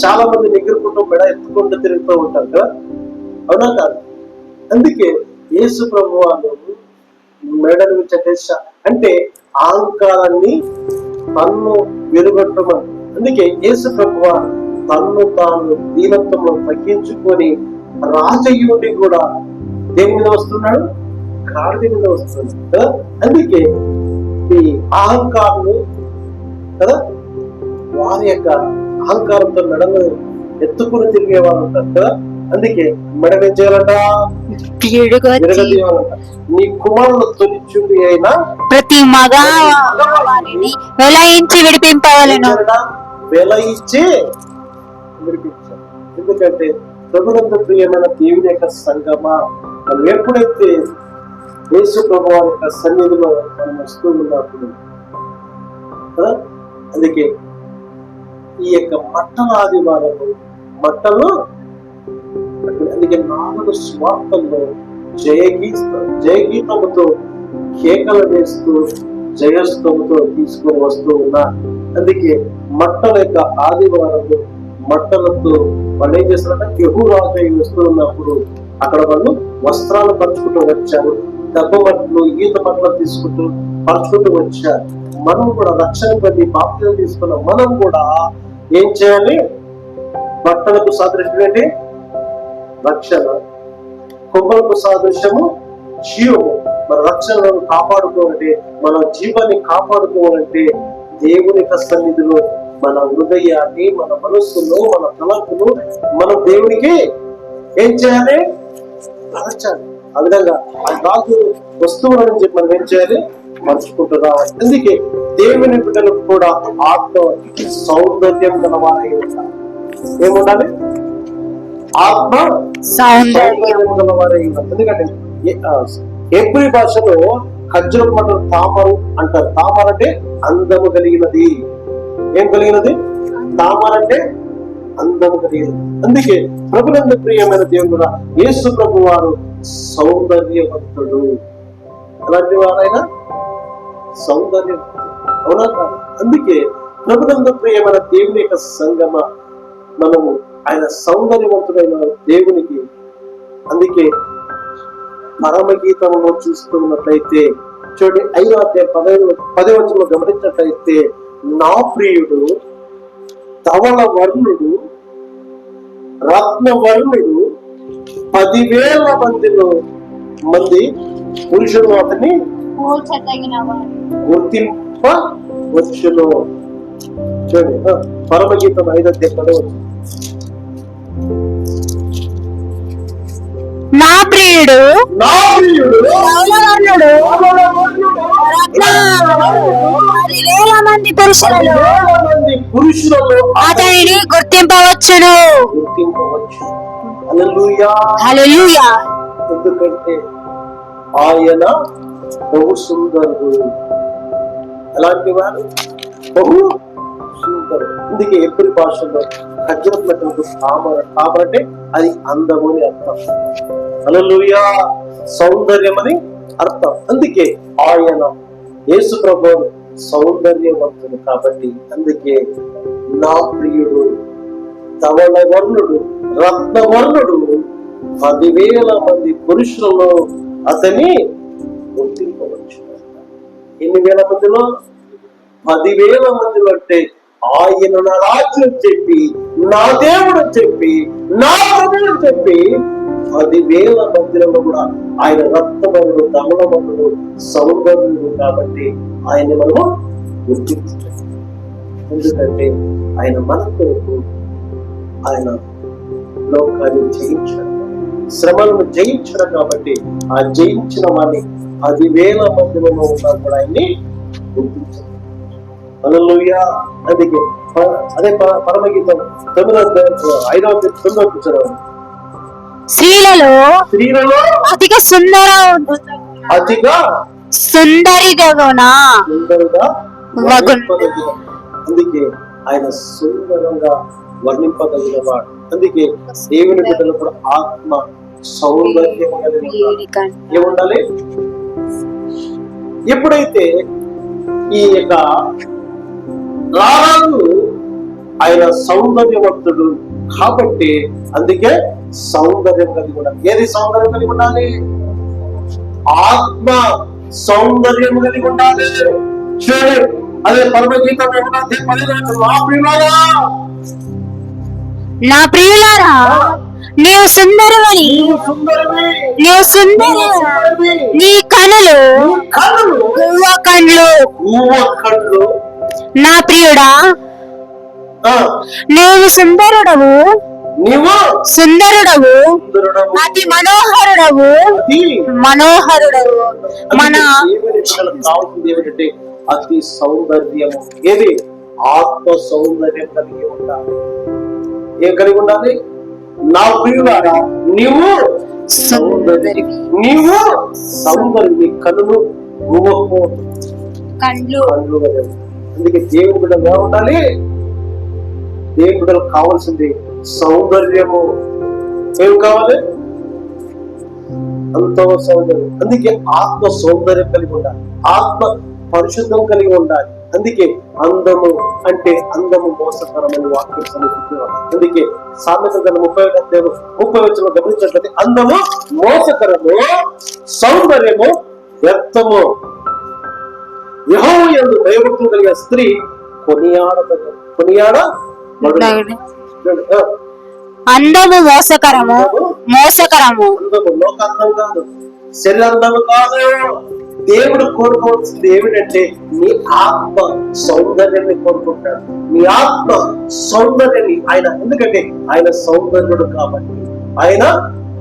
చాలా మంది ఎగురుకుంటూ మెడ ఎత్తుకుంటూ తిరుగుతూ ఉంటారు కదా, అవునా కాదు? అందుకే యేసు ప్రభు వాళ్ళు మెడను చటేశ అంటే అహంకారాన్ని తన్ను వెలుగొట్టమని. అందుకే యేసు ప్రభు తన్ను తాను దీనత్వంలో తగ్గించుకొని రాజయ్యుడి కూడా దేని మీద వస్తున్నాడు? గాడిద మీద వస్తున్నాడు కదా. అందుకే ఈ అహంకారులు కదా వారి యొక్క అహంకారంతో మెడలు ఎత్తుకుని తిరిగే వాళ్ళు ఉంటారు కదా. అందుకే మెడలు ఏం చేయాలంట? విరగదీయాలంట. నీ కుమారుడు తొలిచుండి అయినా ప్రతి మగవారిని వెలయించి విడిపింపవలెను. వెలయించి విడిపించాలి. ఎందుకంటే ప్రభునందు ప్రియమైన దేవుని యొక్క సంగమా, మనం ఎప్పుడైతే యేసు ప్రభువారి యొక్క సన్నిధిలో మనం వస్తూ ఉన్నప్పుడు అందుకే ఈ యొక్క మట్టల ఆదివారము మట్టలు, అందుకే 4 స్వార్థంలో జయగీతముతో కేకలు వేస్తూ జయస్తముతో తీసుకొని వస్తూ ఉన్నా. అందుకే మట్టల యొక్క ఆదివారము మట్టలతో వాళ్ళు ఏం చేస్తారంటే యెహోరాజు వస్తూ ఉన్నప్పుడు అక్కడ వాళ్ళు వస్త్రాలు పరుచుకుంటూ వచ్చారు. దెబ్బ మట్టలు ఈత మట్టలు తీసుకుంటూ పరుచుకుంటూ వచ్చారు. మనం కూడా రక్షణ పొంది బాప్తిజం తీసుకున్న మనం కూడా ఏం చేయాలి? బట్టలకు సాదృశ్యం ఏంటి? రక్షణ. కొమ్మలకు సాదృశ్యము జీవము. మన రక్షణను కాపాడుకోవాలంటే, మన జీవాన్ని కాపాడుకోవాలంటే దేవుని యొక్క సన్నిధిలో మన హృదయాన్ని, మన మనస్సును, మన తలంపును మనం దేవునికి ఏం చేయాలి? మార్చాలి. ఆ విధంగా ఆ రాజు వస్తువులని చెప్పి మనం ఏం చేయాలి? మర్చుకుంటూ రావాలి. అందుకే దేవుని బిడ్డలకు కూడా ఆత్మ సౌందర్యం గలవారై ఉండాలి. ఏముండాలి? ఆత్మ సౌందర్యం గలవారై ఉండాలి. ఎందుకంటే హెబ్రీ భాషలో ఖర్జూరపు పంటను తామరు అంటారు. తామర అంటే అందము కలిగినది. ఏం కలిగినది? తామర అంటే అందము కలిగినది. అందుకే ప్రభునందు ప్రియమైన దేవుడు యేసు ప్రభు వారు సౌందర్యవంతుడు. అలాంటి వారైనా సౌందర్యం, అవునా కాదు? అందుకే ప్రభునందు ప్రియమైన దేవుని యొక్క సంగమ మనము ఆయన సౌందర్యవంతుడైన దేవునికి, అందుకే పరమగీతంలో చూస్తున్నట్లయితే చూడండి 5వ అధ్యాయం 10వ వచనంలో గమనించినట్లయితే, నా ప్రియుడు ధవళ వర్ణుడు రత్నవర్ణుడు 10,000 మంది పురుషులు అతన్ని గుర్తింపవచ్చును. చూడండి పరమగీతం 5వ అధ్యాయం 10వ వచనం. నా ప్రియుడు ధవళవర్ణుడు 10,000 మంది పురుషులలో అతనిని గుర్తింపవచ్చును. హల్లెలూయా. ఎందుకంటే ఆయన బహు సుందరుడు. ఎలాంటి వారు? బహు సుందరుడు. అందుకే ఎప్పుడు భాషలో ఖర్జూరపు తామర, తామర అంటే అది అందము అని అర్థం. హల్లెలూయా. సౌందర్యం అని అర్థం. అందుకే ఆయన యేసు ప్రభువు సౌందర్యవంతుడు కాబట్టి, అందుకే నా ప్రియుడు ధవళ వర్ణుడు రత్నవర్ణుడు 10,000 మంది పురుషులలో అతని గుర్తింపవచ్చు. ఎన్ని వేల మందిలో? 10,000 మందిలో. అంటే ఆయన నా రాజు అని చెప్పి, నా దేవుడు అని చెప్పి, నా ప్రభువు అని చెప్పి 10,000 మందిలో కూడా ఆయన రత్నవర్ణుడు ధవళవర్ణుడు సౌందర్యుడు కాబట్టి ఆయన్ని మనము గుర్తించాలి. ఎందుకంటే ఆయన మన కొరకు ఆయన లోకాన్ని జయించాడు, శ్రమలను జయించాడు. కాబట్టి ఆ జయించిన వారిని 10,000 మందిలో ఉన్నా కూడా ఆయన్ని గుర్తించాలి. హల్లెలూయా. అందుకే అదే పరమగీతం 5వ అధ్యాయం స్త్రీలలో అతిగా సుందరిగా అందుకే ఆయన సుందరంగా వర్ణింపగలిగినవాడు. అందుకే దేవుని బిడ్డలు కూడా ఆత్మ సౌందర్యం ఏముండాలి? ఎప్పుడైతే ఈ యొక్క రాజు ఆయన సౌందర్యవంతుడు కాబట్టి, అందుకే సౌందర్యం కలిగి ఉండాలి. ఏది సౌందర్యం కలిగి ఉండాలి? ఆత్మ సౌందర్యం కలిగి ఉండాలి. అదే పరమగీతం నా ప్రియులారా నీవు సుందరమని, నీవు సుందరి, నీ కనులు కళ్ళు. నా ప్రియుడా నీవు సుందరుడవు, నీవు సుందరుడవు, సుందరుడవు, అతి మనోహరుడవు, అతి మనోహరుడవు. మన కావాల్సింది ఏమిటంటే అతి సౌందర్యము. ఏది? ఆత్మ సౌందర్యం కలిగి ఉండాలి. ఏం కలిగి ఉండాలి? నా ప్రియులారా, నీవు సౌందర్యం, నీవు సౌందర్యం. నీ కన్నులు గువ్వకు కళ్ళు. అందుకే దేవుని బిడ్డలు ఎలా ఉండాలి? దేవుని బిడ్డలకు కావాల్సింది సౌందర్యము. ఏం కావాలి? అంత సౌందర్యం. అందుకే ఆత్మ సౌందర్యం కలిగి ఉండాలి, ఆత్మ పరిశుద్ధం కలిగి ఉండాలి. అందుకే అందము అంటే అందము మోసకరమైన వాక్యం సమీపిస్తున్నారు. అందుకే సామెత 30 గమనించినట్లయితే అందము మోసకరము, సౌందర్యము వ్యర్థము. యెహోవా యందు భయభక్తులు కలిగిన స్త్రీ అందము మోసకరము, మోసకరము. అందము లోకాంతం కాదు, శరీరాంతము కాదు. దేవుడు కోరుకోవాల్సింది ఏమిటంటే నీ ఆత్మ సౌందర్యాన్ని కోరుకుంటాడు. నీ ఆత్మ సౌందర్యాన్ని ఆయన, ఎందుకంటే ఆయన సౌందర్యుడు కాబట్టి, ఆయన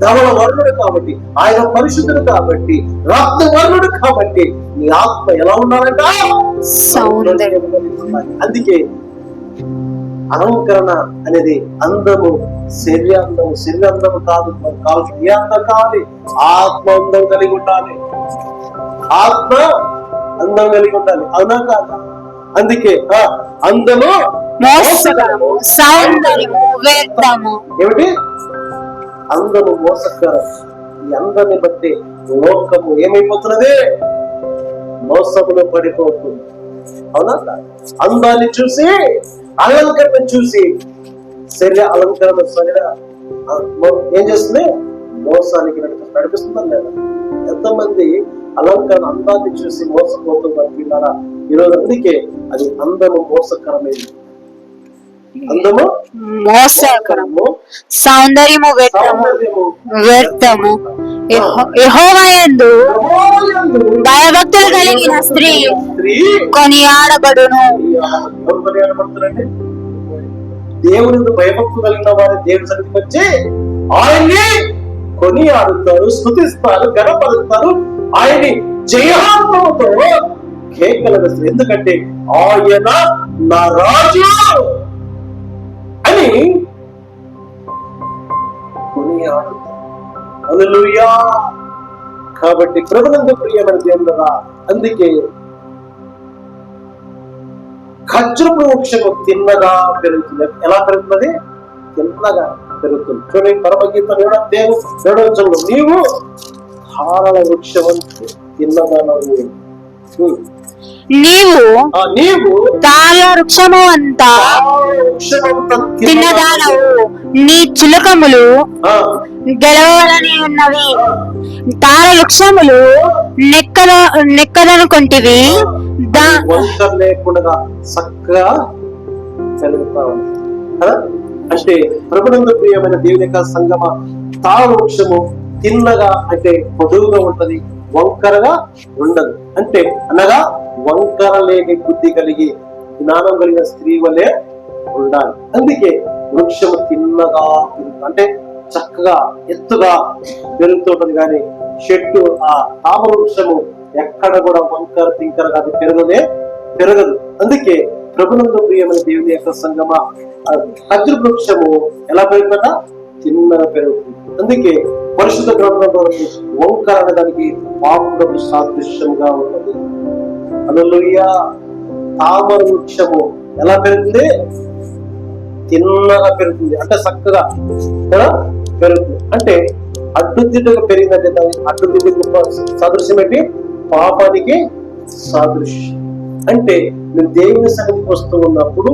ధవళ వర్ణుడు కాబట్టి, ఆయన పరిశుద్ధుడు కాబట్టి, రక్త వర్ణుడు కాబట్టి నీ ఆత్మ ఎలా ఉండాలంట? సౌందర్యం. అందుకే అలంకరణ అనేది అందము, శరీరాందము. శరీరాందము కాదు, మనకు కావాల్సిన ఏ అందం కావాలి? ఆత్మ అందం కలిగి ఉండాలి, ఆత్మ అందం కలిగి ఉండాలి. అవునా కాదా? అందుకే అందము మోసకరము, సౌందర్యము వ్యర్థము. ఏమిటి? అందము మోసకరం. ఈ అందాన్ని బట్టి లోకము ఏమైపోతున్నది? మోసములో పడిపోతుంది. అవునా? అందాన్ని చూసి, అలంకరణ చూసి, శరీర అలంకరణ ఏం చేస్తుంది? మోసానికి నడిపిస్తుందా లేదా? ఎంతమంది అలంకరణ అందాన్ని చూసి మోసపోతున్నారు ఈరోజు. అందుకే అది అందము మోసకరమైంది. అందము మోసకరము, సౌందర్యము వ్యర్థము. యెహోవా యందు భయభక్తులు కలిగిన స్త్రీ కొనియాడబడును. దేవుని భయభక్తులు కలిగిన వారి దేవుని సన్నిధికి వచ్చి ఆయన్ని కొనియాడుతారు, స్తుతిస్తారు, గణపరుస్తారు, ఆయన్ని జయహాత్మతో కేకలు వేస్తారు. ఎందుకంటే ఆయన నా రాజు అని కొనియాడుతారు. హల్లెలూయా. కాబట్టి ప్రభునందు ప్రియమైన దేవుడా, అందుకే ఖర్జూర వృక్షము తిన్నగా పెరుగుతుంది. ఎలా పెరుగుతుంది? తిన్నగా పెరుగుతుంది. చూడండి, పరమగీతం 7వ నీవు ధారణ వృక్షం తిన్నగా నీవు తాళ వృక్షము అంతా తిన్నదానవు, నీ చిలుకములు గెలవాలని ఉన్నవి. తాళ వృక్షములు నెక్కదనుకుంటివి, లేకుండా చక్కగా పెరుగుతా ఉంది. అంటే ప్రభునందు ప్రియమైన దేవుని యొక్క సంగమ, తాళ వృక్షము తిన్నగా అంటే పొడువుగా ఉంటది, వంకరగా ఉండదు. అంటే అనగా వంకర లేని బుద్ధి కలిగి, జ్ఞానం కలిగిన స్త్రీ వలె ఉండాలి. అందుకే వృక్షము తిన్నగా అంటే చక్కగా ఎత్తుగా పెరుగుతుంటది. కానీ చెట్టు, ఆ తామర వృక్షము ఎక్కడ కూడా వంకర తింకరగా అది పెరగదు. అందుకే ప్రభునందు ప్రియమైన దేవుని యొక్క సంగమ, ఖర్జూర వృక్షము ఎలా పెరుగుతుందా? తిన్నగా పెరుగుతుంది. అందుకే పరిశుద్ధ గ్రంథంలో వంకర అనడానికి పాపులకు సాదృశ్యంగా ఉన్నది. హల్లెలూయా. తామర వృక్షము ఎలా పెరుగుతుంది? తిన్నగా పెరుగుతుంది, అంటే చక్కగా పెరుగుతుంది. అంటే అడ్డుదిడ్డుగా పెరిగిందంటే అడ్డుదిడ్డు సాదృశ్యం ఏంటి? పాపానికి సాదృశ్యం. అంటే నువ్వు దేవుని సన్నిధికి వస్తూ ఉన్నప్పుడు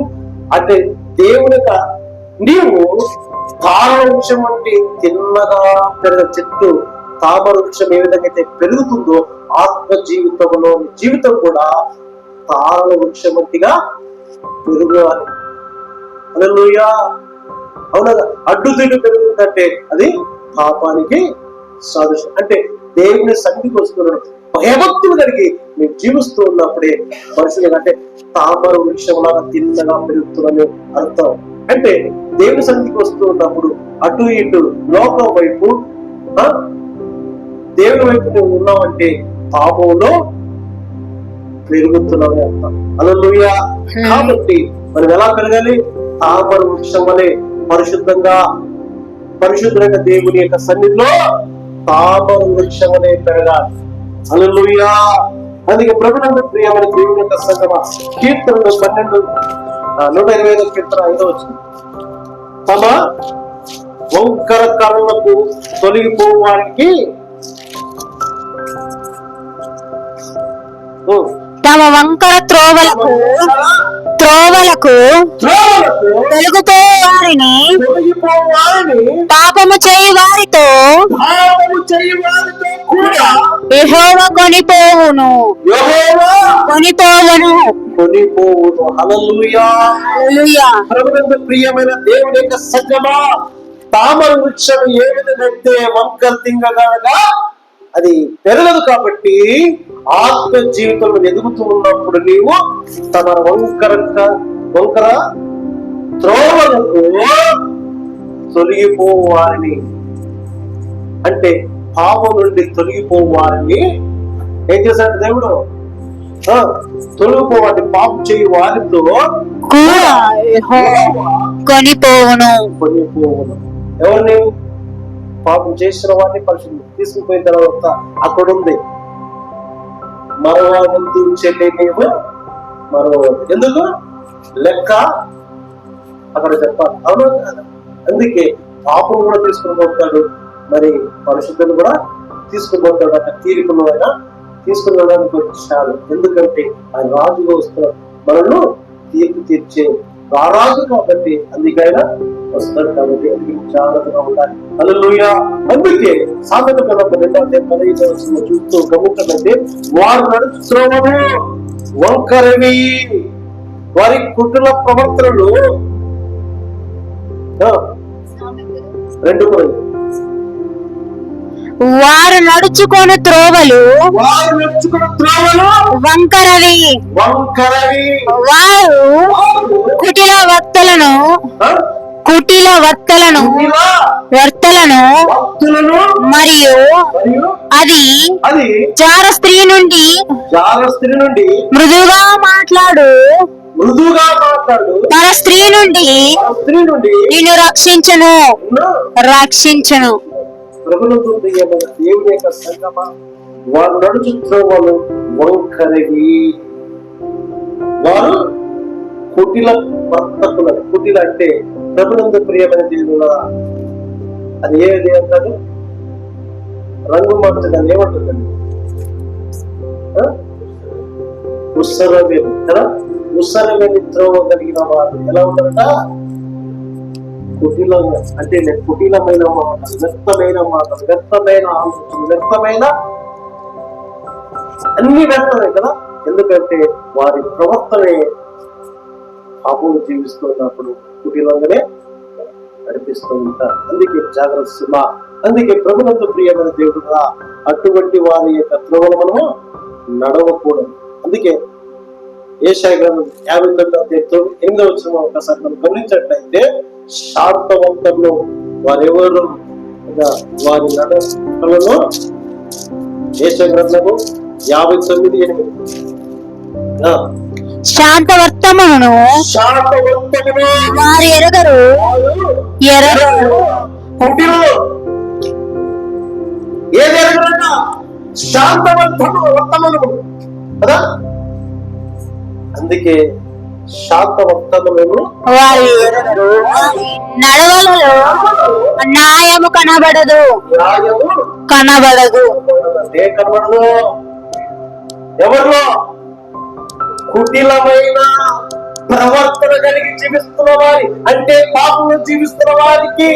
అంటే దేవుని నీవు తామర వృక్షం వంటి తిన్నగా పెరిగిన చెట్టు, తామర వృక్షం ఏ విధంగా అయితే పెరుగుతుందో ఆత్మ జీవితంలో జీవితం కూడా తామర వృక్షం వంటిగా పెరగాలి. హల్లెలూయా. అవునా? అడ్డుదిడ్డు పెరుగుతుందంటే అది పాపానికి సాదృశ్యం. అంటే దేవుని సన్నిధికి వస్తున్నాడు, భయభక్తులు కలిగి మేము జీవిస్తూ ఉన్నప్పుడే మనుషులు అంటే తామర వృక్షంలాగా తిన్నగా పెరుగుతుందని అర్థం. అంటే దేవుని సన్నిధికి వస్తూ ఉన్నప్పుడు అటు ఇటు లోకం వైపు దేవుని వైపు నువ్వు ఉన్నావంటే పాపంలో పెరుగుతున్నావని అర్థం. హల్లెలూయా. కాబట్టి మనం ఎలా పెరగాలి? తామర వృక్షం వలె పరిశుద్ధమైన దేవుని యొక్క సన్నిధిలో తామర వృక్షం వలె పెరగాలి. హల్లెలూయా. అందుకే ప్రభునందు ప్రియమైన దేవుని యొక్క సంగమ కీర్తనలు 125 కీర్తన 5వ వచనం, తమ వంకర కర్రలకు తొలగిపోవడానికి తమ వంకర త్రోవలకు తొలగిపోయే వారిని పాపము చేయి వారితో యెహోవా కొనిపోవును. హల్లెలూయా. ప్రభునందు ప్రియమైన దేవుని యొక్క సంగమా, తామర వృక్షం ఏ విధంగా వంకర తింగగా అది పెరగదు. కాబట్టి ఆత్మ జీవితంలో ఎదుగుతూ ఉన్నప్పుడు నీవు తమ వంకర త్రోవలకు తొలగిపోవాలని, అంటే పాపం నుండి తొలగిపోవాలని ఏం చేశాడు దేవుడు? తొలగిపోవాలి. పాపం చేయి వారితో కొనిపోవును. ఎవరిని? పాపం చేసిన వారిని పరిశుద్ధి తీసుకుపోయిన తర్వాత అక్కడ ఉంది మరవద్దు చెల్లినేమో మరవద్దు. ఎందుకు? లెక్క అక్కడ చెప్పాలి. అవును కదా? అందుకే పాపం కూడా తీసుకుని పోతాడు, మరి పరిశుద్ధులు కూడా తీసుకుని పోతాడు. అక్కడ తీర్పులు అయినా తీసుకుని వెళ్ళడానికి వచ్చాడు. ఎందుకంటే ఆయన రాజుగా వస్తాడు, మనల్ని తీర్పు తీర్చే రారాజు కాబట్టి అందుకైనా వస్తాడు. కాబట్టి అందుకే జాగ్రత్తగా ఉండాలి. హల్లెలూయా. అందుకే సామెత గ్రంథం 2:15 చూస్తూ గమనించండి, వారు నడుచుకోవడం వంకరవి, వారి కుటుంబ ప్రవర్తనలు 2 వారు నడుచుకొని త్రోవలు వంకరవి. వారు కుటిల వర్తలను మరియు అది జార స్త్రీ నుండి మృదువుగా మాట్లాడు తన స్త్రీ నుండి నిన్ను రక్షించును. ప్రభుత్వం దేవుని యొక్క సంగమా, వారు నడుచుకోవాలి వంకరవి, వారు కుటిల వర్తకుల. కుటిల అంటే ప్రభునందు ప్రియమైన దేవుల, అది ఏది అంటారు? రంగు మార్చదని ఏమంటుందండి? ఉస్సరవేలి కదా. ఉస్సరవేలి త్రోవ కలిగిన వారు ఎలా ఉంటారట? కుటిలంగా, అంటే కుటిలమైన మాటలు, వ్యక్తమైన మాటలు, వ్యక్తమైన ఆలోచనలు, వ్యక్తమైన అన్ని వ్యక్తమే కదా. ఎందుకంటే వారి ప్రవర్తనే పాపం జీవిస్తున్నప్పుడు కుటిలంగానే నడిపిస్తూ ఉంటారు. అందుకే జాగ్రత్త. అందుకే ప్రభునందు ప్రియమైన దేవుడుగా అటువంటి వారి యొక్క త్రోవలు మనము నడవకూడదు. అందుకే యెషయా గ్రంథం 59:8 ఒకసారి మనం గమనించినట్లయితే, శాంతవంతంలో వారెవరు వారి నడకలలో, యెషయా గ్రంథము 59:8 శాంతవర్తమును వారు ఎరగరు. ఏది ఎరగరట? శాంతవర్తమును కదా. అందుకే శాంతవర్తములను వారి నడవలలో న్యాయము కనబడదు. ఎవరిలో? కుటిలమైన ప్రవర్తన కలిగి జీవిస్తున్న వారి, అంటే పాపంలో జీవిస్తున్న వారికి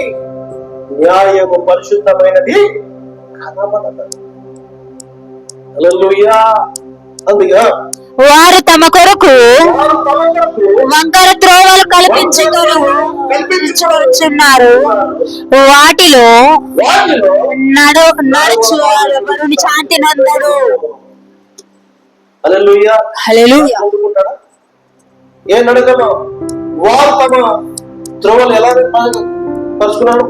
న్యాయము పరిశుద్ధమైనది కనబడదు. హల్లెలూయా. అందుకే వారు తమ కొరకు వారు తమ కొరకు వంకర త్రోవలు కల్పించుకొనుచున్నారు. వాటిలో వాటిలో నడుచువాడు శాంతి నందడు. హల్లెలూయా. హల్లెలూయా. పొందుకుంటాడా? ఏ నడకలో వారు తమ త్రోవలు ఎలా పరుచుకున్నారు?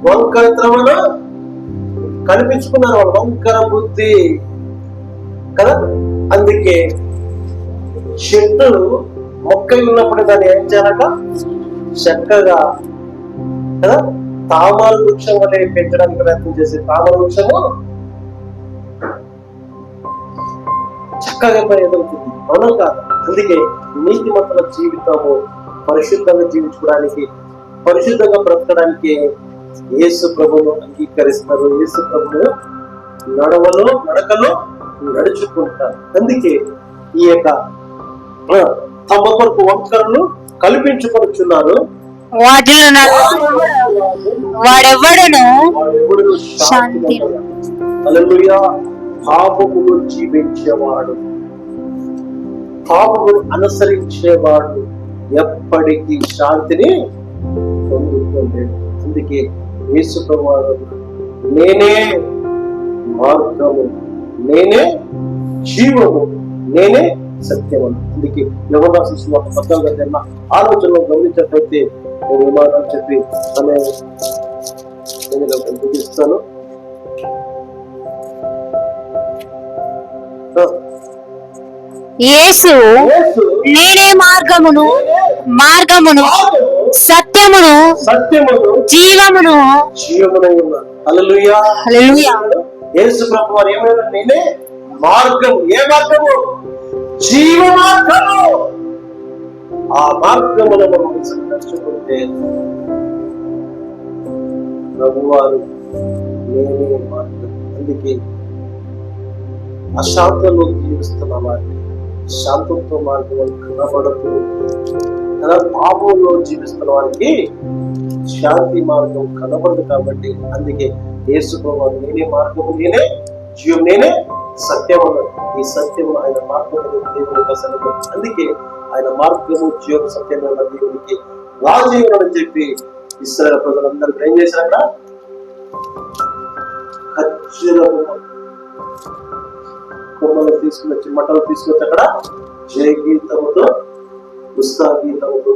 వంకర త్రోవలు కనిపించుకున్నారు. వాళ్ళు వంకర బుద్ధి కదా. అందుకే చెట్టు మొక్కలు ఉన్నప్పుడు దాన్ని ఏం చేయాలట? చక్కగా కదా తామర వృక్షం వల్ల పెంచడానికి ప్రయత్నం చేసే తామర వృక్షము చక్కగా ఎదుగుతుంది. అవును కాదు? అందుకే నీతిమంతుల జీవితము పరిశుద్ధంగా జీవించుకోవడానికి, పరిశుద్ధంగా బ్రతకడానికి యేసు ప్రభువును అంగీకరిస్తారు. యేసు ప్రభువు నడకలో నడుచుకుంటారు. అందుకే ఈ యొక్క తమ కొరకు వంకరలు కల్పించుకొనుచున్నారు. వాటిలో వాడెవడును శాంతి. హల్లెలూయా. పాపమును జీవించేవాడు, పాపమును అనుసరించేవాడు ఎప్పటికీ శాంతిని పొందుకోలేడు. అందుకే యేసు ప్రభువు నేనే మార్గము, నేనే జీవము, నేనే సత్యము. అందుకే యోహాను సువార్త 14వ అధ్యాయం ఆలోచనలో గమనించినట్లయితే నేను ఈ మాట చెప్పి నేను చూపిస్తాను. యేసు నేనే మార్గమును సత్యమును జీవమును. హల్లెలూయా. హల్లెలూయా. యేసు ప్రభువు వారు ఏమైనా నేనే మార్గము. ఏ మార్గము? జీవ మార్గము. ఆ మార్గమును మనం సందర్శించుకుంటే ప్రభువారు నేనే మార్గం. అందుకే అశాంతంలో జీవిస్తున్న వారికి శాంతంతో మార్గం కనబడదు. పాపంలో జీవిస్తున్న వారికి శాంతి మార్గం కనబడదు. కాబట్టి అందుకే యేసు ప్రభువు నేనే మార్గము, నేనే జీవం, నేనే సత్యము. ఈ సత్యము ఆయన మార్గము దేవునికి అసలు. అందుకే ఆయన మార్గము జీవం సత్యమైన దేవునికి రాజీవుడు అని చెప్పి ఇశ్రాయేలు ప్రజలందరూ ఏం చేశారట? ఖచ్చితంగా కొమ్మలు తీసుకుని వచ్చి మట్టలు తీసుకొచ్చి అక్కడ జయ గీతముతో ఉత్సాహ గీతముతో